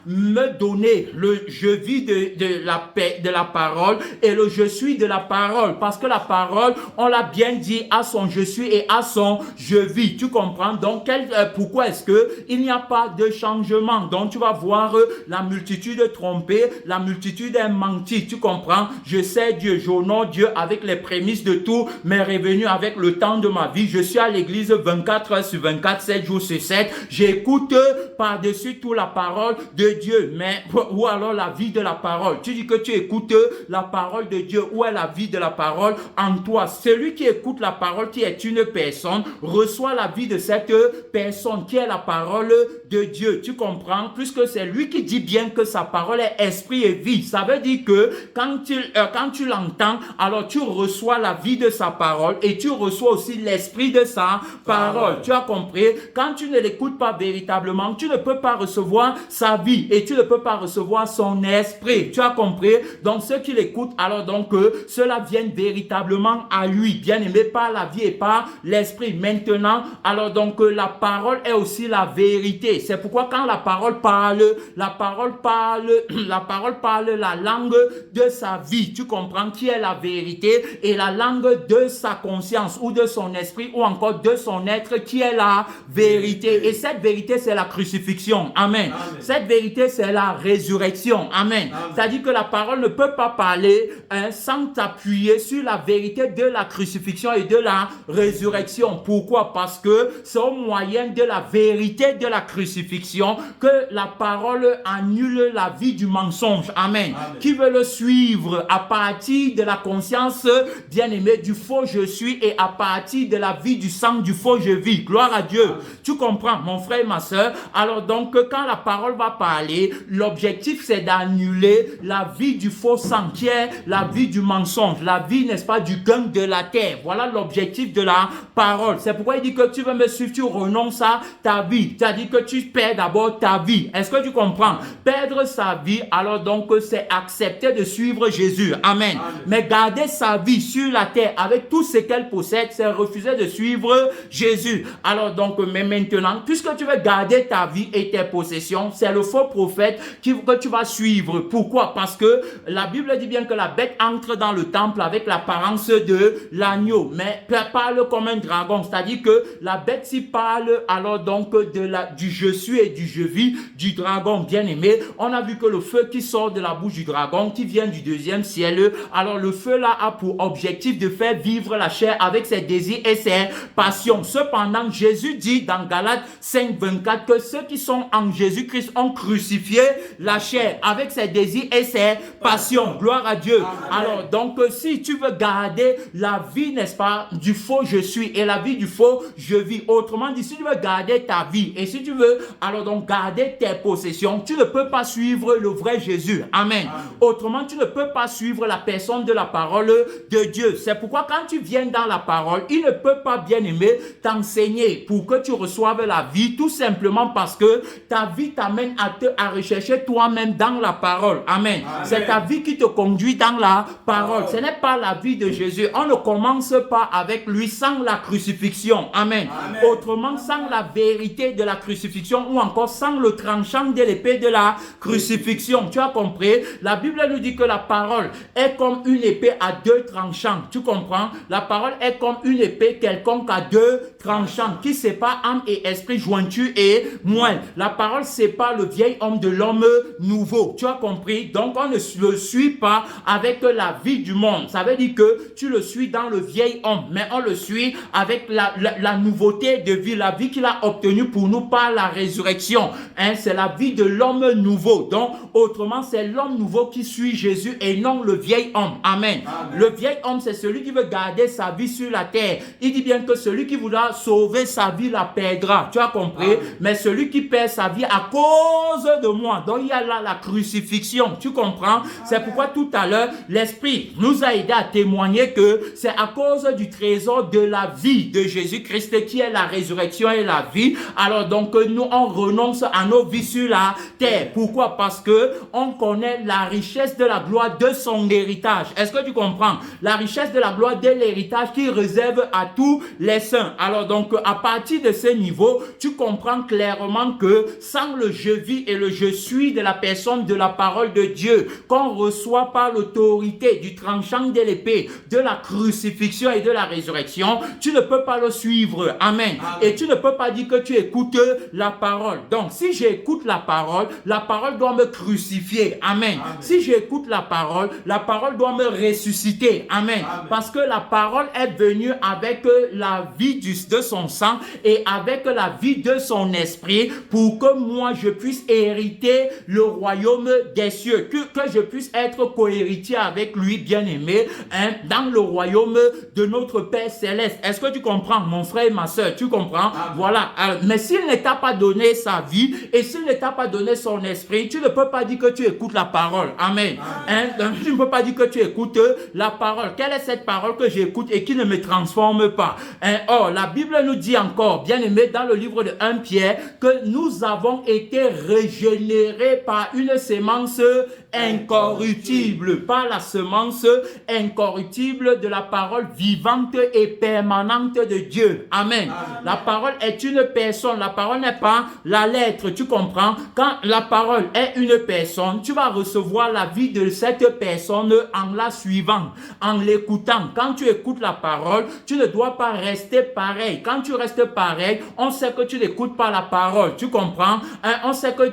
me donner le je vis de la parole et le je suis de la parole, parce que la parole, on l'a bien dit, à son je suis et à son je vis, tu comprends? Donc pourquoi est-ce que il n'y a pas de changement? Donc tu vas voir la multitude trompée, la multitude mentie, tu comprends? Je sais Dieu, j'honore Dieu avec les prémices de tout mes revenus, avec le temps de ma vie. Je suis à l'église 24 heures sur 24, 7 jours sur 7. J'écoute par-dessus tout la parole de Dieu, mais ou alors la vie de la parole. Tu dis que tu écoutes la parole de Dieu. Où est la vie de la parole en toi? Celui qui écoute la parole, qui est une personne, reçoit la vie de cette personne qui est la parole de Dieu. Tu comprends? Puisque c'est lui qui dit bien que sa parole est esprit et vie. Ça veut dire que quand tu l'entends, alors tu reçois la vie de sa parole et tu reçois aussi l'esprit de sa parole. Tu as compris? Quand tu ne l'écoutes pas véritablement, tu ne peux pas recevoir sa vie et tu ne peux pas recevoir son esprit. Tu as compris? Donc ceux qui l'écoutent, alors donc cela vienne véritablement à lui, bien aimé, par la vie et par l'esprit. Maintenant, alors donc la parole est aussi la vérité. C'est pourquoi quand la parole parle la langue de sa vie, tu comprends, qui est la vérité, et la langue de sa conscience ou de son esprit ou encore de son être qui est la vérité. Et cette vérité, c'est la crucifixion. Amen. Cette vérité, c'est la résurrection. Amen. C'est-à-dire que la parole ne peut pas parler sans t'appuyer sur la vérité de la crucifixion et de la résurrection. Pourquoi? Parce que c'est au moyen de la vérité de la crucifixion que la parole annule la vie du mensonge. Amen. Qui veut le suivre à partir de la conscience, bien-aimé, du faux je suis et à partir de la vie du sang du faux je vis. Gloire à Dieu. Tu comprends, mon frère et ma soeur? Alors donc, quand la parole va parler, l'objectif c'est d'annuler la vie du faux sang, qui est la vie du mensonge, la vie, n'est-ce pas, du gang de la terre. Voilà l'objectif de la parole. C'est pourquoi il dit que tu veux me suivre, tu renonces à ta vie. C'est-à-dire que tu perds d'abord ta vie. Est-ce que tu comprends? Perdre sa vie, alors donc c'est accepter de suivre Jésus. Amen. Mais garder sa vie sur la terre avec tout ce qu'elle possède, c'est refuser de suivre Jésus. Alors donc, mais maintenant, puisque tu veux garder ta vie et tes possessions, c'est le faux prophète prophète que tu vas suivre. Pourquoi? Parce que la Bible dit bien que la bête entre dans le temple avec l'apparence de l'agneau, mais parle comme un dragon. C'est-à-dire que la bête s'y parle alors donc du je suis et du je vis du dragon bien-aimé. On a vu que le feu qui sort de la bouche du dragon, qui vient du deuxième ciel, alors le feu là a pour objectif de faire vivre la chair avec ses désirs et ses passions. Cependant, Jésus dit dans Galates 5:24 que ceux qui sont en Jésus-Christ ont crucifié la chair avec ses désirs et ses passions. Gloire à Dieu. Alors donc si tu veux garder la vie, n'est-ce pas, du faux je suis et la vie du faux je vis, autrement dit, si tu veux garder ta vie et si tu veux alors donc garder tes possessions, tu ne peux pas suivre le vrai Jésus. Amen. Autrement, tu ne peux pas suivre la personne de la parole de Dieu. C'est pourquoi quand tu viens dans la parole, il ne peut pas, bien aimé, t'enseigner pour que tu reçoives la vie, tout simplement parce que ta vie t'amène à rechercher toi-même dans la parole. Amen. C'est ta vie qui te conduit dans la parole. Ce n'est pas la vie de Jésus. On ne commence pas avec lui sans la crucifixion. Amen. Autrement, sans la vérité de la crucifixion ou encore sans le tranchant de l'épée de la crucifixion. Tu as compris? La Bible nous dit que la parole est comme une épée à deux tranchants. Tu comprends? La parole est comme une épée quelconque à deux tranchants qui sépare âme et esprit, jointure et moelle. La parole sépare le vieil homme de l'homme nouveau. Tu as compris? Donc on ne le suit pas avec la vie du monde. Ça veut dire que tu le suis dans le vieil homme, mais on le suit avec la nouveauté de vie, la vie qu'il a obtenue pour nous par la résurrection. C'est la vie de l'homme nouveau. Donc autrement, c'est l'homme nouveau qui suit Jésus et non le vieil homme. Amen. Le vieil homme, c'est celui qui veut garder sa vie sur la terre. Il dit bien que celui qui voudra sauver sa vie la perdra. Tu as compris? Mais celui qui perd sa vie à cause de moi. Donc il y a là la crucifixion. Tu comprends? C'est pourquoi tout à l'heure, l'Esprit nous a aidé à témoigner que c'est à cause du trésor de la vie de Jésus-Christ qui est la résurrection et la vie. Alors donc nous on renonce à nos vies sur la terre. Pourquoi? Parce que on connaît la richesse de la gloire de son héritage. Est-ce que tu comprends? La richesse de la gloire de l'héritage qu'il réserve à tous les saints. Alors donc à partir de ce niveau, tu comprends clairement que sans le je vis et le je suis de la personne de la parole de Dieu qu'on reçoit par l'autorité du tranchant de l'épée, de la crucifixion et de la résurrection, tu ne peux pas le suivre. Amen. Et tu ne peux pas dire que tu écoutes la parole. Donc si j'écoute la parole doit me crucifier. Amen. Si j'écoute la parole doit me ressusciter. Amen. Parce que la parole est venue avec la vie de son sang et avec la vie de son esprit pour que moi je puisse hériter le royaume des cieux, que je puisse être cohéritier avec lui, bien-aimé, dans le royaume de notre Père Céleste. Est-ce que tu comprends, mon frère et ma soeur? Tu comprends? Voilà. Mais s'il ne t'a pas donné sa vie et s'il ne t'a pas donné son esprit, tu ne peux pas dire que tu écoutes la parole. Amen. Tu ne peux pas dire que tu écoutes la parole. Quelle est cette parole que j'écoute et qui ne me transforme pas? Or, la Bible nous dit encore, bien aimé, dans le livre de 1 Pierre, que nous avons été régénérés par une sémence incorruptible, par la semence incorruptible de la parole vivante et permanente de Dieu. Amen. La parole est une personne. La parole n'est pas la lettre. Tu comprends? Quand la parole est une personne, tu vas recevoir la vie de cette personne en la suivant, en l'écoutant. Quand tu écoutes la parole, tu ne dois pas rester pareil. Quand tu restes pareil, on sait que tu n'écoutes pas la parole. Tu comprends? On sait que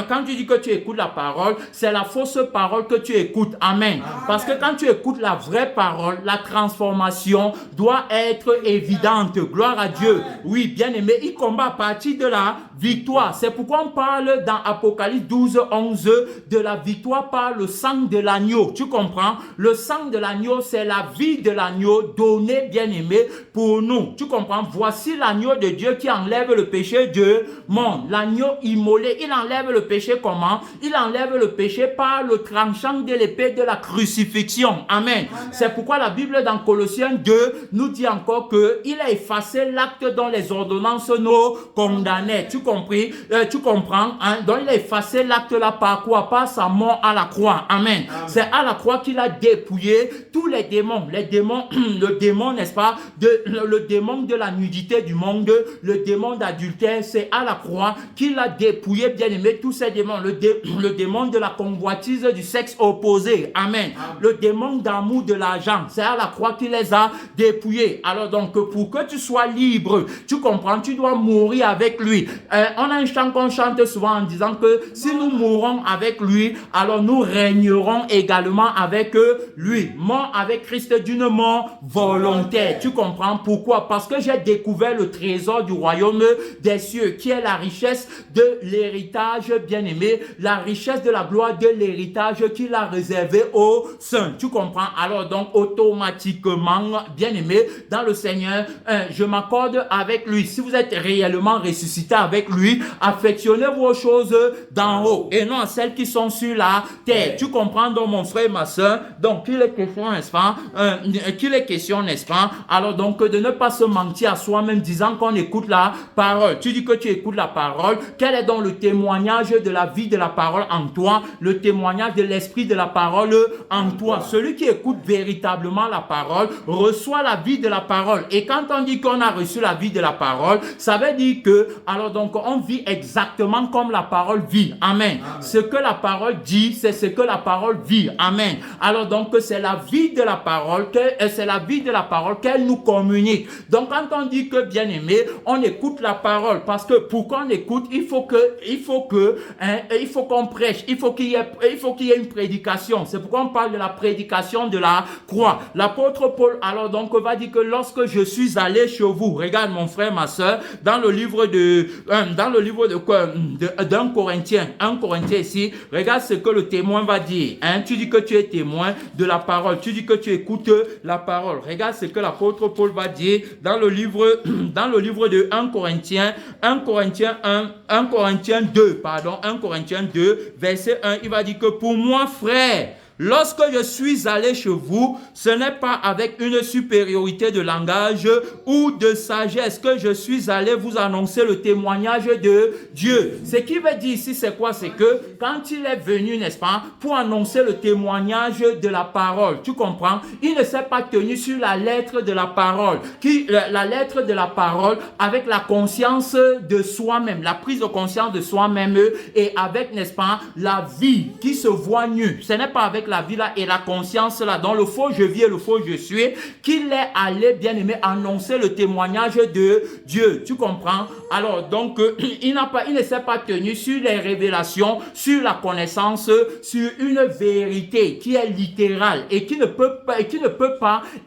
quand tu dis que tu écoutes la parole, c'est la fausse parole que tu écoutes. Amen. Parce que quand tu écoutes la vraie parole, la transformation doit être évidente. Gloire à Dieu. Oui, bien aimé, il combat à partir de la victoire. C'est pourquoi on parle dans Apocalypse 12:11 de la victoire par le sang de l'agneau. Tu comprends? Le sang de l'agneau, c'est la vie de l'agneau donnée, bien aimé, pour nous. Tu comprends? Voici l'agneau de Dieu qui enlève le péché du monde. L'agneau immolé, il enlève le péché comment? Il enlève le péché par par le tranchant de l'épée de la crucifixion. Amen. C'est pourquoi la Bible dans Colossiens 2 nous dit encore que il a effacé l'acte dont les ordonnances nous condamnaient. Tu comprends? Hein? Donc il a effacé l'acte là par quoi? Par sa mort à la croix. Amen. C'est à la croix qu'il a dépouillé tous les démons, le démon, n'est-ce pas, le démon de la nudité du monde, le démon d'adultère. C'est à la croix qu'il a dépouillé, bien aimé, tous ces démons, le démon de la convoitise du sexe opposé. Amen. Le démon d'amour de l'argent. C'est à la croix qu'il les a dépouillés. Alors donc, pour que tu sois libre, tu comprends, tu dois mourir avec lui. On a un chant qu'on chante souvent en disant que si nous mourons avec lui, alors nous régnerons également avec lui. Mort avec Christ d'une mort volontaire. Tu comprends pourquoi? Parce que j'ai découvert le trésor du royaume des cieux, qui est la richesse de l'héritage bien-aimé, la richesse de la gloire de l'héritage qu'il a réservé aux saints. Tu comprends? Alors donc, automatiquement, bien-aimé, dans le Seigneur, je m'accorde avec lui. Si vous êtes réellement ressuscité avec lui, affectionnez vos choses d'en haut et non celles qui sont sur la terre. Tu comprends donc, mon frère et ma soeur? Donc, qu'il est question, n'est-ce pas? N'est-ce pas? Alors donc, de ne pas se mentir à soi-même disant qu'on écoute la parole. Tu dis que tu écoutes la parole. Quel est donc le témoignage de la vie de la parole en toi? Le témoignage de l'esprit de la parole en toi. Celui qui écoute véritablement la parole reçoit la vie de la parole. Et quand on dit qu'on a reçu la vie de la parole, ça veut dire que, alors donc, on vit exactement comme la parole vit. Amen. Ce que la parole dit, c'est ce que la parole vit. Amen. Alors donc, c'est la vie de la parole qu'elle nous communique. Donc, quand on dit que, bien aimé, on écoute la parole, parce que pour qu'on écoute, il faut qu'on prêche, il faut qu'il y ait une prédication. C'est pourquoi on parle de la prédication de la croix. L'apôtre Paul, alors donc, va dire que lorsque je suis allé chez vous, regarde mon frère, ma soeur, dans le livre d'un Corinthien, 1 Corinthien ici, regarde ce que le témoin va dire. Hein? Tu dis que tu es témoin de la parole, tu dis que tu écoutes la parole. Regarde ce que l'apôtre Paul va dire dans le livre de 1 Corinthiens 2, verset 1, il va dire que pour moi, frère, lorsque je suis allé chez vous, ce n'est pas avec une supériorité de langage ou de sagesse que je suis allé vous annoncer le témoignage de Dieu. Ce qui veut dire ici, c'est quoi? C'est que quand il est venu, n'est-ce pas, pour annoncer le témoignage de la parole, tu comprends? Il ne s'est pas tenu sur la lettre de la parole, la lettre de la parole avec la conscience de soi-même, la prise de conscience de soi-même et avec, n'est-ce pas, la vie qui se voit nue. Ce n'est pas avec la vie là et la conscience là, dans le faux je vis et le faux je suis, qu'il est allé, bien aimé, annoncer le témoignage de Dieu. Tu comprends? Alors donc, il ne s'est pas tenu sur les révélations, sur la connaissance, sur une vérité qui est littérale et qui ne peut pas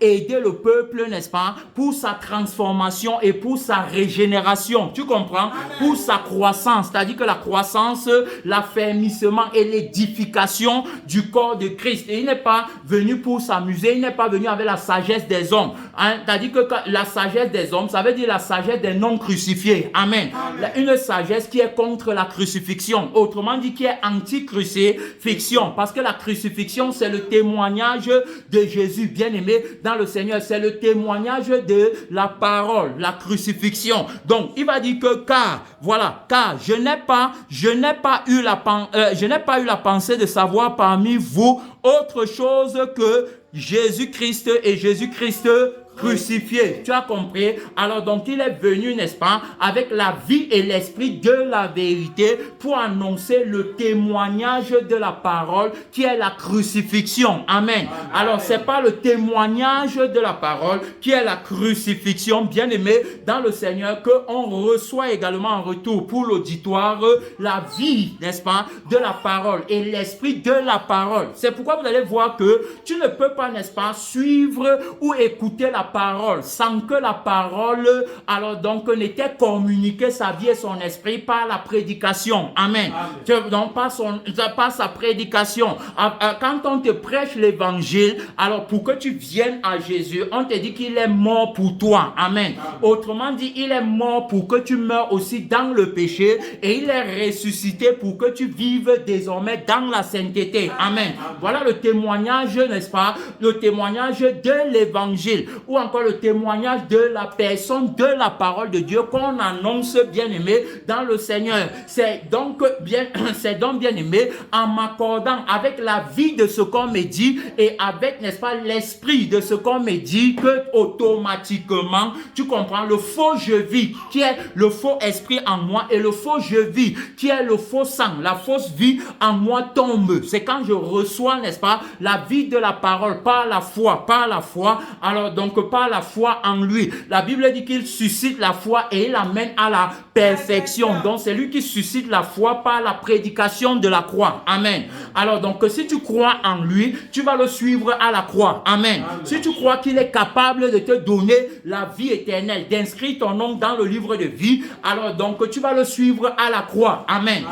aider le peuple, n'est-ce pas, pour sa transformation et pour sa régénération. Tu comprends? Pour sa croissance, c'est-à-dire que la croissance, l'affermissement et l'édification du corps de Christ. Et il n'est pas venu pour s'amuser, il n'est pas venu avec la sagesse des hommes. Hein? C'est-à-dire que la sagesse des hommes, ça veut dire la sagesse des non crucifiés. Amen. Une sagesse qui est contre la crucifixion. Autrement dit, qui est anti-crucifixion. Parce que la crucifixion, c'est le témoignage de Jésus, bien-aimé dans le Seigneur. C'est le témoignage de la parole, la crucifixion. Donc, il va dire que car je n'ai pas eu la pensée de savoir parmi vous autre chose que Jésus-Christ et Jésus-Christ crucifié. Tu as compris? Alors donc il est venu, n'est-ce pas, avec la vie et l'esprit de la vérité pour annoncer le témoignage de la parole qui est la crucifixion. Amen. Alors c'est pas le témoignage de la parole qui est la crucifixion, bien aimé dans le Seigneur, que on reçoit également en retour pour l'auditoire la vie, n'est-ce pas, de la parole et l'esprit de la parole. C'est pourquoi vous allez voir que tu ne peux pas, n'est-ce pas, suivre ou écouter la parole, sans que la parole, alors donc, n'était communiquée sa vie et son esprit par la prédication. Amen. Donc, par sa prédication. Quand on te prêche l'évangile, alors pour que tu viennes à Jésus, on te dit qu'il est mort pour toi. Amen. Autrement dit, il est mort pour que tu meurs aussi dans le péché et il est ressuscité pour que tu vives désormais dans la sainteté. Amen. Voilà le témoignage, n'est-ce pas? Le témoignage de l'évangile ou encore le témoignage de la personne, de la parole de Dieu qu'on annonce, bien aimé, dans le Seigneur. C'est donc bien aimé, en m'accordant avec la vie de ce qu'on me dit et avec, n'est-ce pas, l'esprit de ce qu'on me dit, que automatiquement, tu comprends, le faux je vis, qui est le faux esprit en moi, et le faux je vis, qui est le faux sang, la fausse vie en moi tombe. C'est quand je reçois, n'est-ce pas, la vie de la parole par la foi, alors donc par la foi en lui. La Bible dit qu'il suscite la foi et il amène à la perfection. Donc c'est lui qui suscite la foi par la prédication de la croix. Amen. Alors donc si tu crois en lui, tu vas le suivre à la croix. Amen. Si tu crois qu'il est capable de te donner la vie éternelle, d'inscrire ton nom dans le livre de vie, alors donc tu vas le suivre à la croix. Amen.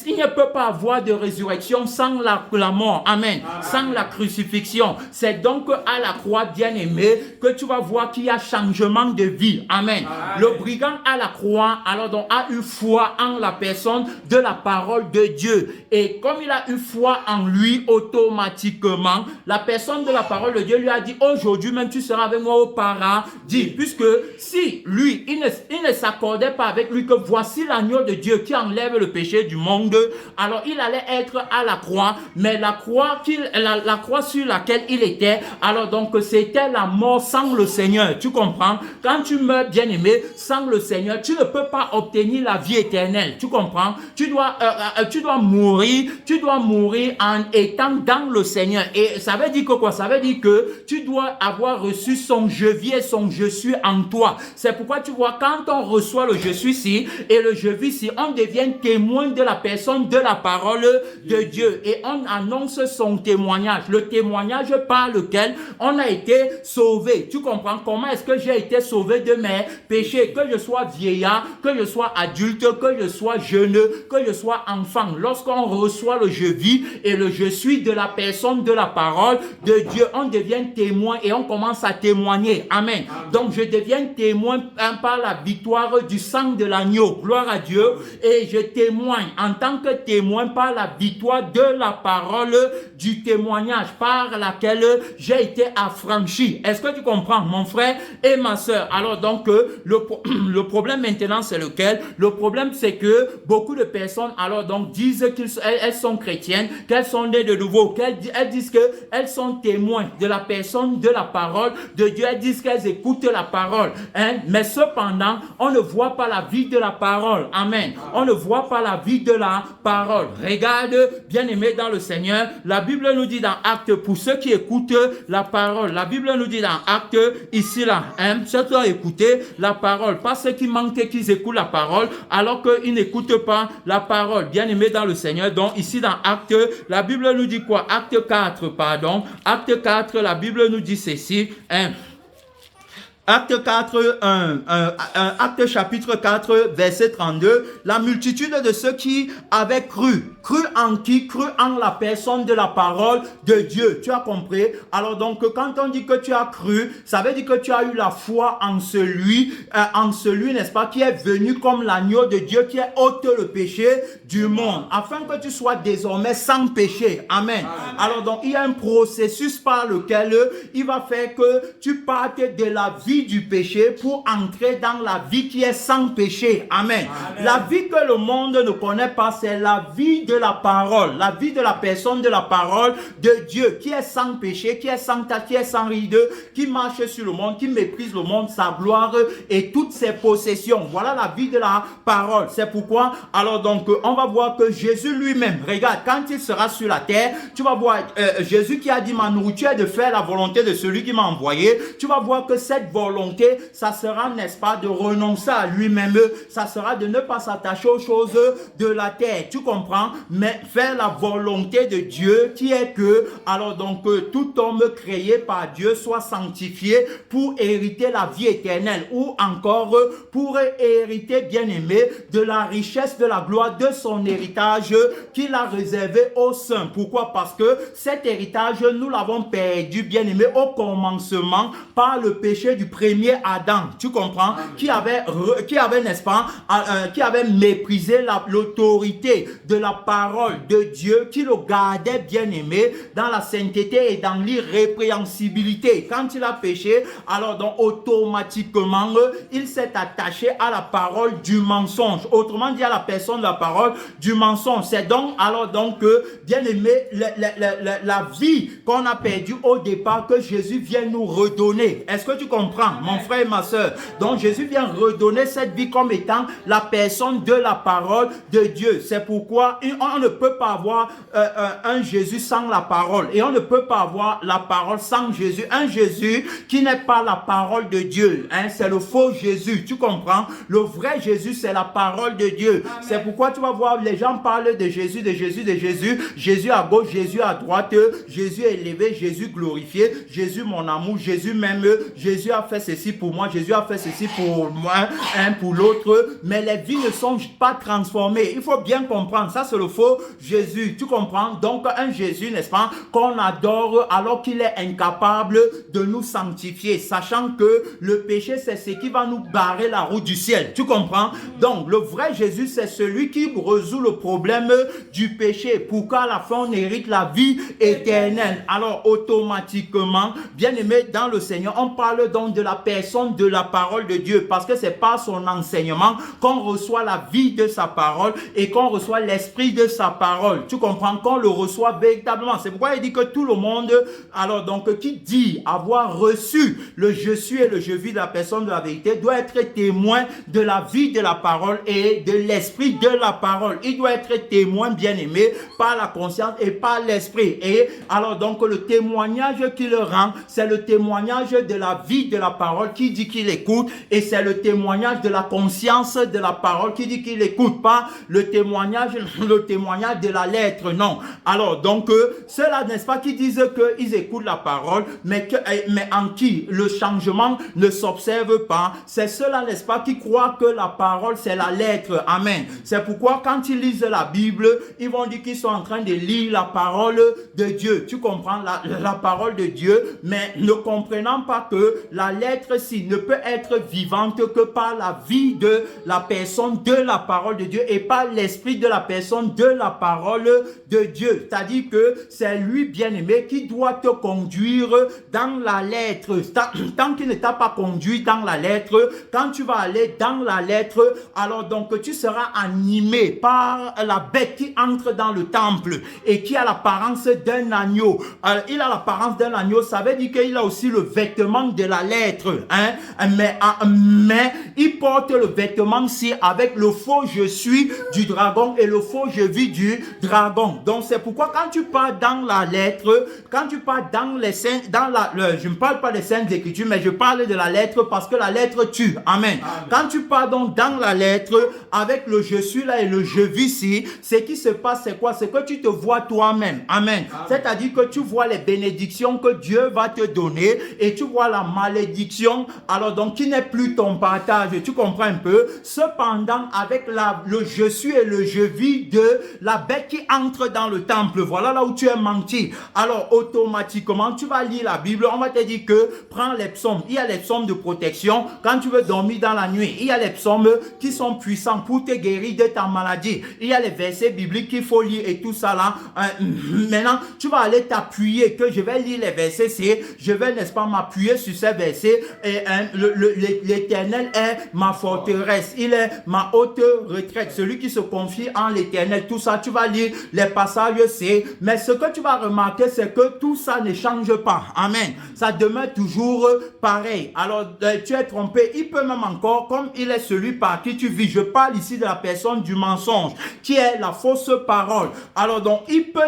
Il ne peut pas avoir de résurrection sans la mort. Amen. Sans la crucifixion. C'est donc à la croix, bien aimé, que tu vas voir qu'il y a changement de vie. Amen. Le brigand à la croix, alors donc a eu foi en la personne de la parole de Dieu. Et comme il a eu foi en lui, automatiquement, la personne de la parole de Dieu lui a dit, aujourd'hui même tu seras avec moi au paradis. Puisque si lui, il ne s'accordait pas avec lui que voici l'agneau de Dieu qui enlève le péché du monde, alors il allait être à la croix, mais la croix sur laquelle il était, alors donc c'était la mort sans le Seigneur. Tu comprends? Quand tu meurs, bien aimé, sans le Seigneur, tu ne peux pas obtenir la vie éternelle. Tu comprends? Tu dois mourir en étant dans le Seigneur. Et ça veut dire que quoi? Ça veut dire que tu dois avoir reçu son je vis et son je suis en toi. C'est pourquoi tu vois, quand on reçoit le je suis ici et le je vis ici, on devient témoin de la personne de la parole de Dieu et on annonce son témoignage, le témoignage par lequel on a été sauvé. Tu comprends? Comment est-ce que j'ai été sauvé de mes péchés? Que je sois vieillard, que je sois adulte, que je sois jeune, que je sois enfant. Lorsqu'on reçoit le je vis et le je suis de la personne de la parole de Dieu, on devient témoin et on commence à témoigner. Amen. Donc je deviens témoin par la victoire du sang de l'agneau. Gloire à Dieu. Et je témoigne en tant que témoin par la victoire de la parole du témoignage par laquelle j'ai été affranchi. Est-ce que tu comprends, mon frère et ma soeur? Alors donc le problème maintenant c'est lequel? Le problème c'est que beaucoup de personnes alors donc disent qu'elles sont chrétiennes, qu'elles sont nées de nouveau, elles disent qu'elles sont témoins de la personne de la parole de Dieu. Elles disent qu'elles écoutent la parole, mais cependant on ne voit pas la vie de la parole. Amen. On ne voit pas la vie de la parole. Regarde, bien aimé dans le Seigneur, la Bible nous dit dans Actes, pour ceux qui écoutent la parole, la Bible nous dit dans Actes, ici là, ceux qui ont écouté la parole, pas ceux qui manquent qu'ils écoutent la parole, alors qu'ils n'écoutent pas la parole, bien aimé dans le Seigneur. Donc ici dans Actes, la Bible nous dit quoi? Acte 4, pardon. Acte 4, la Bible nous dit ceci, Acte 4, Acte chapitre 4, verset 32, la multitude de ceux qui avaient cru en qui? Cru en la personne de la parole de Dieu. Tu as compris? Alors donc, quand on dit que tu as cru, ça veut dire que tu as eu la foi en celui, n'est-ce pas, qui est venu comme l'agneau de Dieu, qui ôte le péché du monde, afin que tu sois désormais sans péché. Amen. Alors donc, il y a un processus par lequel il va faire que tu partes de la vie du péché pour entrer dans la vie qui est sans péché. Amen. La vie que le monde ne connaît pas, c'est la vie de la parole, la vie de la personne de la parole de Dieu, qui est sans péché, qui est sans tache, qui est sans ride, qui marche sur le monde, qui méprise le monde, sa gloire et toutes ses possessions. Voilà la vie de la parole. C'est pourquoi, alors donc, on va voir que Jésus lui-même, regarde, quand il sera sur la terre, tu vas voir Jésus qui a dit, ma nourriture est de faire la volonté de celui qui m'a envoyé. Tu vas voir que cette volonté volonté, ça sera, n'est-ce pas, de renoncer à lui-même, ça sera de ne pas s'attacher aux choses de la terre, tu comprends, mais faire la volonté de Dieu qui est que, alors donc, tout homme créé par Dieu soit sanctifié pour hériter la vie éternelle, ou encore pour hériter, bien-aimé, de la richesse de la gloire de son héritage qu'il a réservé aux saints. Pourquoi? Parce que cet héritage, nous l'avons perdu, bien-aimé, au commencement par le péché du premier Adam. Tu comprends? Qui avait, n'est-ce pas, qui avait méprisé l'autorité de la parole de Dieu, qui le gardait, bien-aimé, dans la sainteté et dans l'irrépréhensibilité. Quand il a péché, alors donc automatiquement, il s'est attaché à la parole du mensonge. Autrement dit, à la personne de la parole du mensonge. C'est donc, alors donc, bien-aimé, la vie qu'on a perdue au départ, que Jésus vient nous redonner. Est-ce que tu comprends, mon frère et ma soeur? Donc, Jésus vient redonner cette vie comme étant la personne de la parole de Dieu. C'est pourquoi on ne peut pas avoir un Jésus sans la parole. Et on ne peut pas avoir la parole sans Jésus. Un Jésus qui n'est pas la parole de Dieu. Hein? C'est le faux Jésus. Tu comprends? Le vrai Jésus, c'est la parole de Dieu. C'est pourquoi tu vas voir, les gens parlent de Jésus, de Jésus, de Jésus. Jésus à gauche, Jésus à droite. Jésus élevé, Jésus glorifié. Jésus mon amour, Jésus m'aime. Jésus a fait ceci pour moi. Jésus a fait ceci pour moi, un pour l'autre. Mais les vies ne sont pas transformées. Il faut bien comprendre. Ça, c'est le faux Jésus. Tu comprends? Donc, un Jésus, n'est-ce pas, qu'on adore alors qu'il est incapable de nous sanctifier, sachant que le péché, c'est ce qui va nous barrer la route du ciel. Tu comprends? Donc, le vrai Jésus, c'est celui qui résout le problème du péché pour qu'à la fin, on hérite la vie éternelle. Alors, automatiquement, bien aimé dans le Seigneur, on parle donc de la personne de la parole de Dieu, parce que c'est par son enseignement qu'on reçoit la vie de sa parole et qu'on reçoit l'esprit de sa parole. Tu comprends? Qu'on le reçoit véritablement. C'est pourquoi il dit que tout le monde, alors donc, qui dit avoir reçu le je suis et le je vis de la personne de la vérité, doit être témoin de la vie de la parole et de l'esprit de la parole. Il doit être témoin, bien aimé, par la conscience et par l'esprit. Et alors donc, le témoignage qu'il rend, c'est le témoignage de la vie de la parole qui dit qu'il écoute, et c'est le témoignage de la conscience de la parole qui dit qu'il écoute, pas le témoignage de la lettre, non. Alors donc, ceux-là, n'est-ce pas, qui disent qu'ils écoutent la parole, mais en qui le changement ne s'observe pas, c'est ceux-là, n'est-ce pas, qui croient que la parole, c'est la lettre. Amen. C'est pourquoi, quand ils lisent la Bible, ils vont dire qu'ils sont en train de lire la parole de Dieu. Tu comprends? La parole de Dieu, mais ne comprenant pas que la lettre-ci ne peut être vivante que par la vie de la personne de la parole de Dieu et par l'esprit de la personne de la parole de Dieu. C'est-à-dire que c'est lui, bien-aimé, qui doit te conduire dans la lettre. Tant qu'il ne t'a pas conduit dans la lettre, quand tu vas aller dans la lettre, alors donc tu seras animé par la bête qui entre dans le temple et qui a l'apparence d'un agneau. Alors, il a l'apparence d'un agneau, ça veut dire qu'il a aussi le vêtement de la lettre, hein? Mais il porte le vêtement-ci avec le faux je suis du dragon et le faux je vis du dragon. Donc c'est pourquoi quand tu pars dans la lettre, quand tu pars dans les saints, je ne parle pas des saintes écritures, mais je parle de la lettre parce que la lettre tue. Amen. Quand tu pars donc dans la lettre avec le je suis là et le je vis ici, ce qui se passe, c'est quoi? C'est que tu te vois toi-même. Amen. C'est-à-dire que tu vois les bénédictions que Dieu va te donner et tu vois la malédiction, alors donc qui n'est plus ton partage. Tu comprends un peu? Cependant, avec le je suis et le je vis de la bête qui entre dans le temple, voilà là où tu es menti. Alors automatiquement, tu vas lire la Bible, on va te dire que prends les psaumes. Il y a les psaumes de protection quand tu veux dormir dans la nuit. Il y a les psaumes qui sont puissants pour te guérir de ta maladie. Il y a les versets bibliques qu'il faut lire et tout ça là. Maintenant, tu vas aller t'appuyer, que je vais lire les versets, je vais, n'est-ce pas, m'appuyer sur ces versets. Et l'Éternel est ma forteresse, il est ma haute retraite, celui qui se confie en l'Éternel. Tout ça, tu vas lire les passages, mais ce que tu vas remarquer, c'est que tout ça ne change pas. Amen. Ça demeure toujours pareil. Alors, tu es trompé. Il peut même encore, comme il est celui par qui tu vis. Je parle ici de la personne du mensonge, qui est la fausse parole. Alors, donc, il peut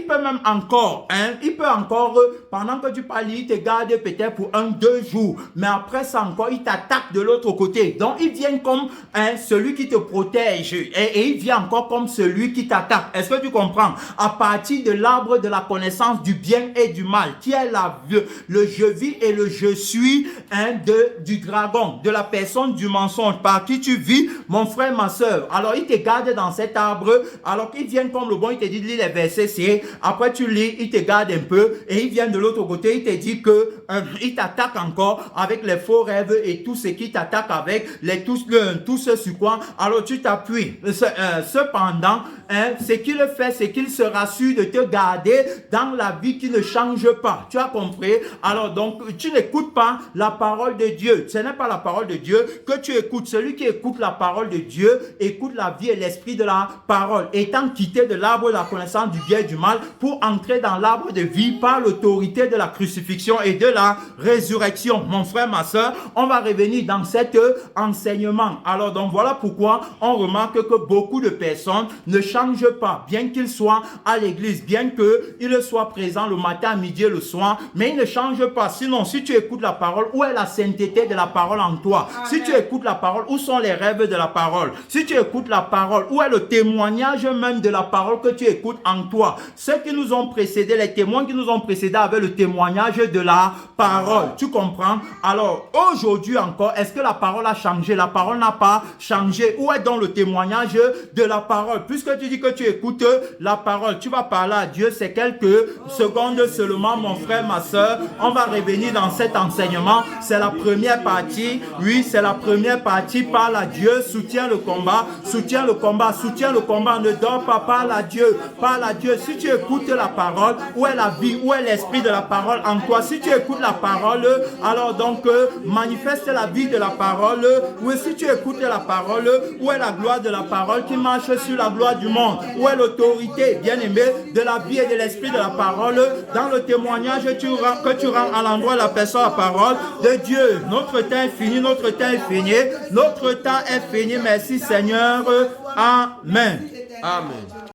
même encore, il peut encore, pendant que tu parles, il te garde peut-être pour 1-2 jours. jours. Mais après ça encore, il t'attaque de l'autre côté. Donc, il vient comme celui qui te protège et il vient encore comme celui qui t'attaque. Est-ce que tu comprends? À partir de l'arbre de la connaissance du bien et du mal, qui est le je vis et le je suis du dragon, de la personne du mensonge par qui tu vis, mon frère, ma soeur. Alors, il te garde dans cet arbre, alors qu'il vient comme le bon, il te dit de lire les versets, c'est après tu lis, il te garde un peu et il vient de l'autre côté, il te dit que il t'attaque encore avec les faux rêves et tout ce qui t'attaque avec tout ce sur quoi, alors tu t'appuies. Cependant, ce qu'il fait, c'est qu'il se rassure de te garder dans la vie qui ne change pas. Tu as compris? Alors donc, tu n'écoutes pas la parole de Dieu. Ce n'est pas la parole de Dieu que tu écoutes. Celui qui écoute la parole de Dieu écoute la vie et l'esprit de la parole, étant quitté de l'arbre de la connaissance du bien et du mal pour entrer dans l'arbre de vie par l'autorité de la crucifixion et de la résurrection. Mon frère, ma soeur, on va revenir dans cet enseignement. Alors donc voilà pourquoi on remarque que beaucoup de personnes ne changent pas, bien qu'ils soient à l'église, bien qu'ils soient présents le matin, midi et le soir, mais ils ne changent pas. Sinon, si tu écoutes la parole, où est la sainteté de la parole en toi? Amen. Si tu écoutes la parole, où sont les rêves de la parole? Si tu écoutes la parole, où est le témoignage même de la parole que tu écoutes en toi? Ceux qui nous ont précédés, les témoins qui nous ont précédés avaient le témoignage de la parole. Tu comprends? Alors, aujourd'hui encore, est-ce que la parole a changé? La parole n'a pas changé. Où est donc le témoignage de la parole? Puisque tu dis que tu écoutes la parole, tu vas parler à Dieu, c'est quelques secondes seulement, mon frère, ma soeur. On va revenir dans cet enseignement. C'est la première partie. Oui, c'est la première partie. Parle à Dieu, soutiens le combat, soutiens le combat, soutiens le combat. Ne dors pas, parle à Dieu, parle à Dieu. Si tu écoutes la parole, où est la vie, où est l'esprit de la parole en toi? Si tu écoutes la parole, alors donc manifeste la vie de la parole. Oui, si tu écoutes la parole, où est la gloire de la parole qui marche sur la gloire du monde? Où est l'autorité, bien-aimé, de la vie et de l'esprit de la parole dans le témoignage que tu rends à l'endroit de la personne, la parole de Dieu? Notre temps est fini, notre temps est fini, notre temps est fini. Merci Seigneur. Amen. Amen.